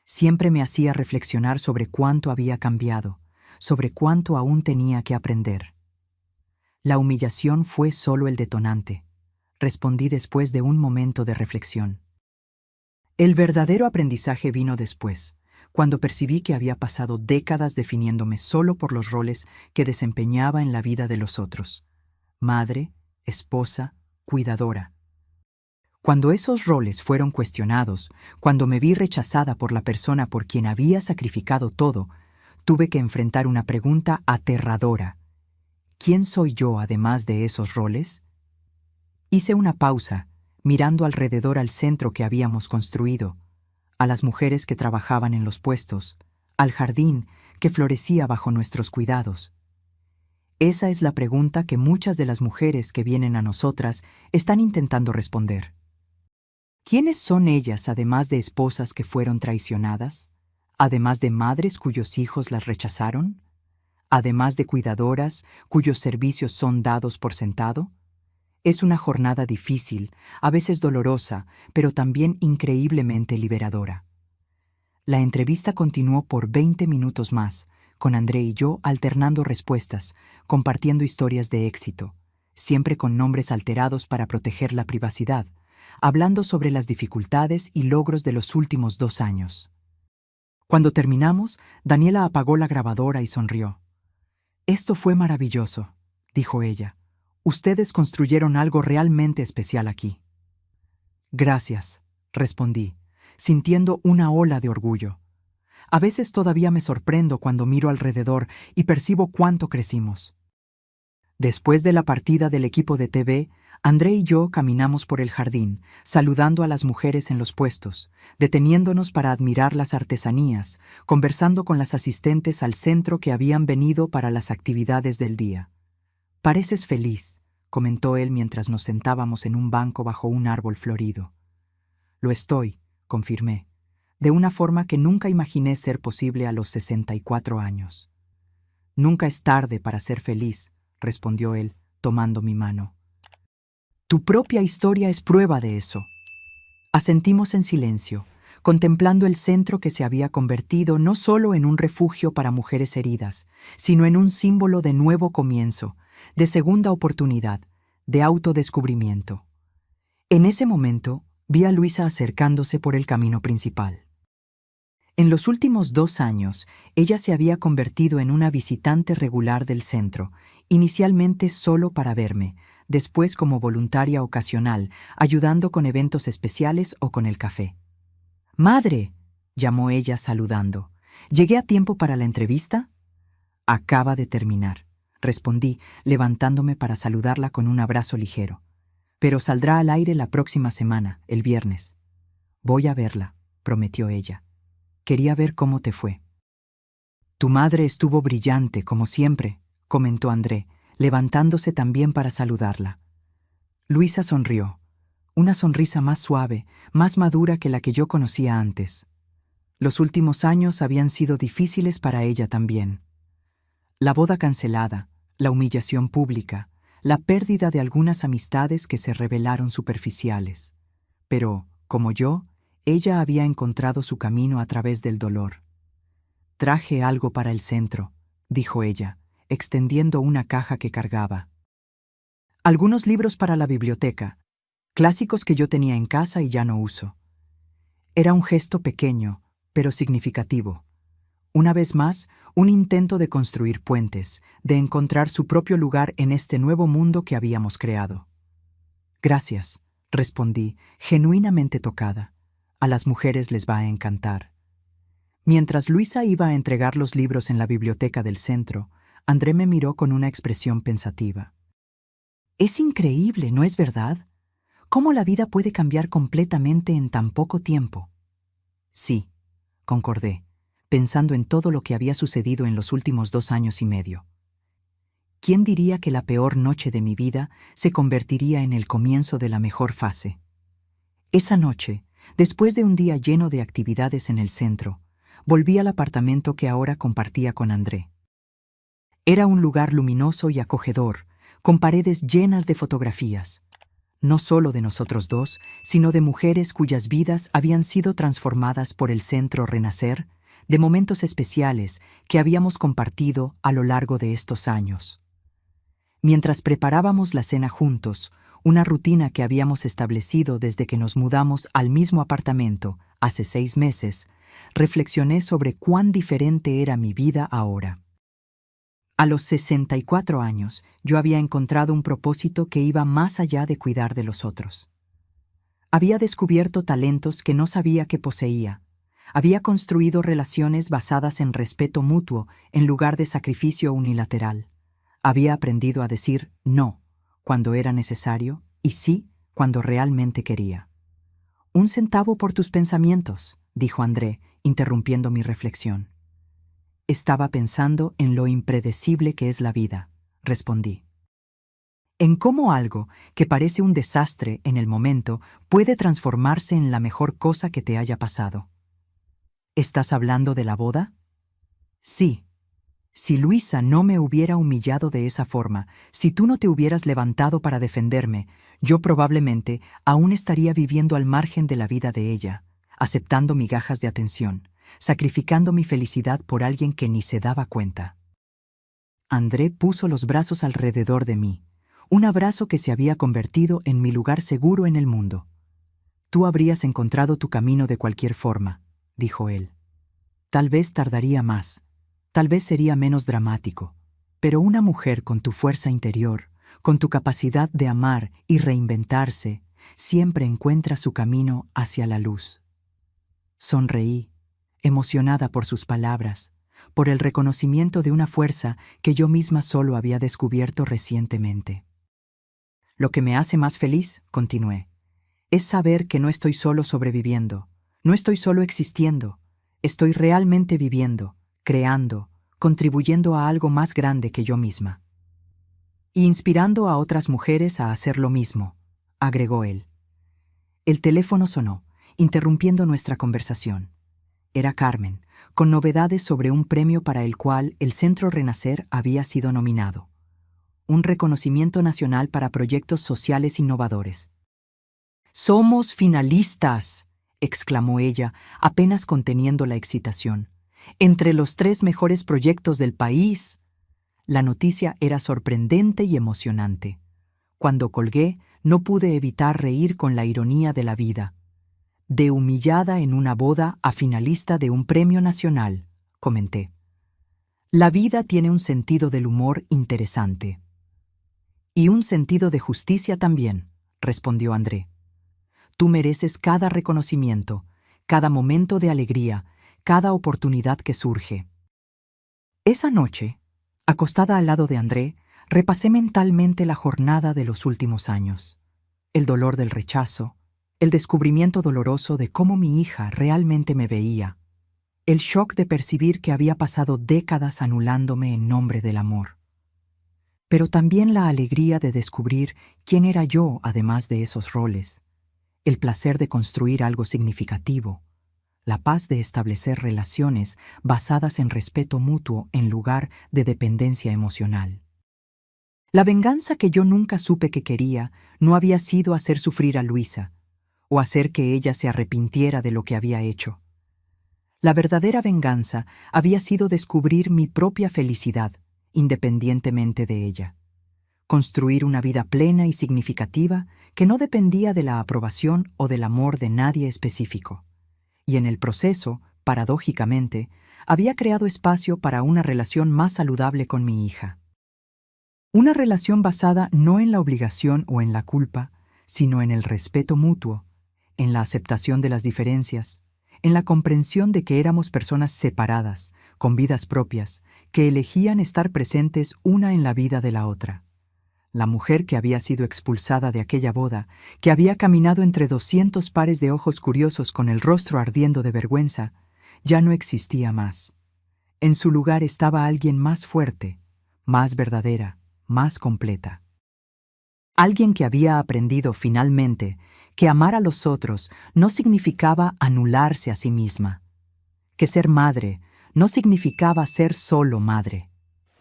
Siempre me hacía reflexionar sobre cuánto había cambiado, sobre cuánto aún tenía que aprender. La humillación fue solo el detonante, respondí después de un momento de reflexión. El verdadero aprendizaje vino después, cuando percibí que había pasado décadas definiéndome solo por los roles que desempeñaba en la vida de los otros. Madre, esposa, cuidadora. Cuando esos roles fueron cuestionados, cuando me vi rechazada por la persona por quien había sacrificado todo, tuve que enfrentar una pregunta aterradora. ¿Quién soy yo además de esos roles? Hice una pausa, mirando alrededor al centro que habíamos construido, a las mujeres que trabajaban en los puestos, al jardín que florecía bajo nuestros cuidados. Esa es la pregunta que muchas de las mujeres que vienen a nosotras están intentando responder. ¿Quiénes son ellas además de esposas que fueron traicionadas? ¿Además de madres cuyos hijos las rechazaron? ¿Además de cuidadoras cuyos servicios son dados por sentado? Es una jornada difícil, a veces dolorosa, pero también increíblemente liberadora. La entrevista continuó por 20 minutos más, con André y yo alternando respuestas, compartiendo historias de éxito, siempre con nombres alterados para proteger la privacidad, hablando sobre las dificultades y logros de los últimos 2 años. Cuando terminamos, Daniela apagó la grabadora y sonrió. «Esto fue maravilloso», dijo ella. «Ustedes construyeron algo realmente especial aquí». «Gracias», respondí, sintiendo una ola de orgullo. A veces todavía me sorprendo cuando miro alrededor y percibo cuánto crecimos. Después de la partida del equipo de TV, André y yo caminamos por el jardín, saludando a las mujeres en los puestos, deteniéndonos para admirar las artesanías, conversando con las asistentes al centro que habían venido para las actividades del día. «Pareces feliz», comentó él mientras nos sentábamos en un banco bajo un árbol florido. «Lo estoy», confirmé, de una forma que nunca imaginé ser posible a los 64 años. «Nunca es tarde para ser feliz», respondió él, tomando mi mano. «Tu propia historia es prueba de eso». Asentimos en silencio, contemplando el centro que se había convertido no solo en un refugio para mujeres heridas, sino en un símbolo de nuevo comienzo, de segunda oportunidad, de autodescubrimiento. En ese momento, vi a Luisa acercándose por el camino principal. En los últimos 2 años, ella se había convertido en una visitante regular del centro, inicialmente solo para verme, después como voluntaria ocasional, ayudando con eventos especiales o con el café. «¡Madre!», llamó ella saludando. «¿Llegué a tiempo para la entrevista?» «Acaba de terminar», respondí, levantándome para saludarla con un abrazo ligero. «Pero saldrá al aire la próxima semana, el viernes». «Voy a verla», prometió ella. «Quería ver cómo te fue». «Tu madre estuvo brillante, como siempre», comentó André, levantándose también para saludarla. Luisa sonrió, una sonrisa más suave, más madura que la que yo conocía antes. Los últimos años habían sido difíciles para ella también. La boda cancelada, la humillación pública, la pérdida de algunas amistades que se revelaron superficiales. Pero, como yo, ella había encontrado su camino a través del dolor. «Traje algo para el centro», dijo ella, extendiendo una caja que cargaba. «Algunos libros para la biblioteca, clásicos que yo tenía en casa y ya no uso». Era un gesto pequeño, pero significativo. Una vez más, un intento de construir puentes, de encontrar su propio lugar en este nuevo mundo que habíamos creado. «Gracias», respondí, genuinamente tocada. «A las mujeres les va a encantar». Mientras Luisa iba a entregar los libros en la biblioteca del centro, André me miró con una expresión pensativa. Es increíble, ¿no es verdad? ¿Cómo la vida puede cambiar completamente en tan poco tiempo? Sí, concordé, pensando en todo lo que había sucedido en los últimos 2 años y medio. ¿Quién diría que la peor noche de mi vida se convertiría en el comienzo de la mejor fase? Esa noche, después de un día lleno de actividades en el centro, volví al apartamento que ahora compartía con André. Era un lugar luminoso y acogedor, con paredes llenas de fotografías, no solo de nosotros dos, sino de mujeres cuyas vidas habían sido transformadas por el Centro Renacer, de momentos especiales que habíamos compartido a lo largo de estos años. Mientras preparábamos la cena juntos, una rutina que habíamos establecido desde que nos mudamos al mismo apartamento hace 6 meses, reflexioné sobre cuán diferente era mi vida ahora. A los 64 años, yo había encontrado un propósito que iba más allá de cuidar de los otros. Había descubierto talentos que no sabía que poseía. Había construido relaciones basadas en respeto mutuo en lugar de sacrificio unilateral. Había aprendido a decir no cuando era necesario y sí cuando realmente quería. «Un centavo por tus pensamientos», dijo André, interrumpiendo mi reflexión. «Estaba pensando en lo impredecible que es la vida», respondí. «En cómo algo que parece un desastre en el momento puede transformarse en la mejor cosa que te haya pasado». «¿Estás hablando de la boda?» «Sí. Si Luisa no me hubiera humillado de esa forma, si tú no te hubieras levantado para defenderme, yo probablemente aún estaría viviendo al margen de la vida de ella, aceptando migajas de atención, sacrificando mi felicidad por alguien que ni se daba cuenta». André puso los brazos alrededor de mí, un abrazo que se había convertido en mi lugar seguro en el mundo. «Tú habrías encontrado tu camino de cualquier forma», dijo él. «Tal vez tardaría más. Tal vez sería menos dramático, pero una mujer con tu fuerza interior, con tu capacidad de amar y reinventarse, siempre encuentra su camino hacia la luz». Sonreí, emocionada por sus palabras, por el reconocimiento de una fuerza que yo misma solo había descubierto recientemente. «Lo que me hace más feliz», continué, «es saber que no estoy solo sobreviviendo, no estoy solo existiendo, estoy realmente viviendo, creando, contribuyendo a algo más grande que yo misma. Y inspirando a otras mujeres a hacer lo mismo», agregó él. El teléfono sonó, interrumpiendo nuestra conversación. Era Carmen, con novedades sobre un premio para el cual el Centro Renacer había sido nominado. Un reconocimiento nacional para proyectos sociales innovadores. «¡Somos finalistas!», exclamó ella, apenas conteniendo la excitación. «Entre los 3 mejores proyectos del país». La noticia era sorprendente y emocionante. Cuando colgué, no pude evitar reír con la ironía de la vida. «De humillada en una boda a finalista de un premio nacional», comenté. «La vida tiene un sentido del humor interesante». «Y un sentido de justicia también», respondió André. «Tú mereces cada reconocimiento, cada momento de alegría, cada oportunidad que surge». Esa noche, acostada al lado de André, repasé mentalmente la jornada de los últimos años. El dolor del rechazo, el descubrimiento doloroso de cómo mi hija realmente me veía, el shock de percibir que había pasado décadas anulándome en nombre del amor. Pero también la alegría de descubrir quién era yo además de esos roles, el placer de construir algo significativo, la paz de establecer relaciones basadas en respeto mutuo en lugar de dependencia emocional. La venganza que yo nunca supe que quería no había sido hacer sufrir a Luisa o hacer que ella se arrepintiera de lo que había hecho. La verdadera venganza había sido descubrir mi propia felicidad, independientemente de ella. Construir una vida plena y significativa que no dependía de la aprobación o del amor de nadie específico. Y en el proceso, paradójicamente, había creado espacio para una relación más saludable con mi hija. Una relación basada no en la obligación o en la culpa, sino en el respeto mutuo, en la aceptación de las diferencias, en la comprensión de que éramos personas separadas, con vidas propias, que elegían estar presentes una en la vida de la otra. La mujer que había sido expulsada de aquella boda, que había caminado entre 200 pares de ojos curiosos con el rostro ardiendo de vergüenza, ya no existía más. En su lugar estaba alguien más fuerte, más verdadera, más completa. Alguien que había aprendido finalmente que amar a los otros no significaba anularse a sí misma, que ser madre no significaba ser solo madre,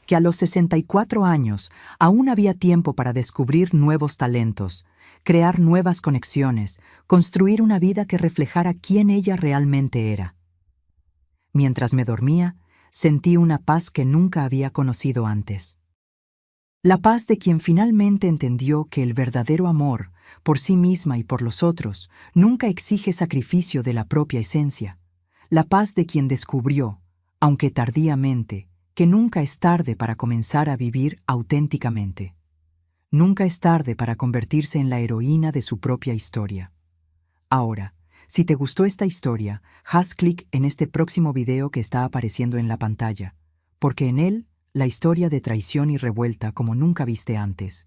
que a los 64 años aún había tiempo para descubrir nuevos talentos, crear nuevas conexiones, construir una vida que reflejara quién ella realmente era. Mientras me dormía, sentí una paz que nunca había conocido antes. La paz de quien finalmente entendió que el verdadero amor, por sí misma y por los otros, nunca exige sacrificio de la propia esencia. La paz de quien descubrió, aunque tardíamente, que nunca es tarde para comenzar a vivir auténticamente. Nunca es tarde para convertirse en la heroína de su propia historia. Ahora, si te gustó esta historia, haz clic en este próximo video que está apareciendo en la pantalla, porque en él la historia de traición y revuelta como nunca viste antes.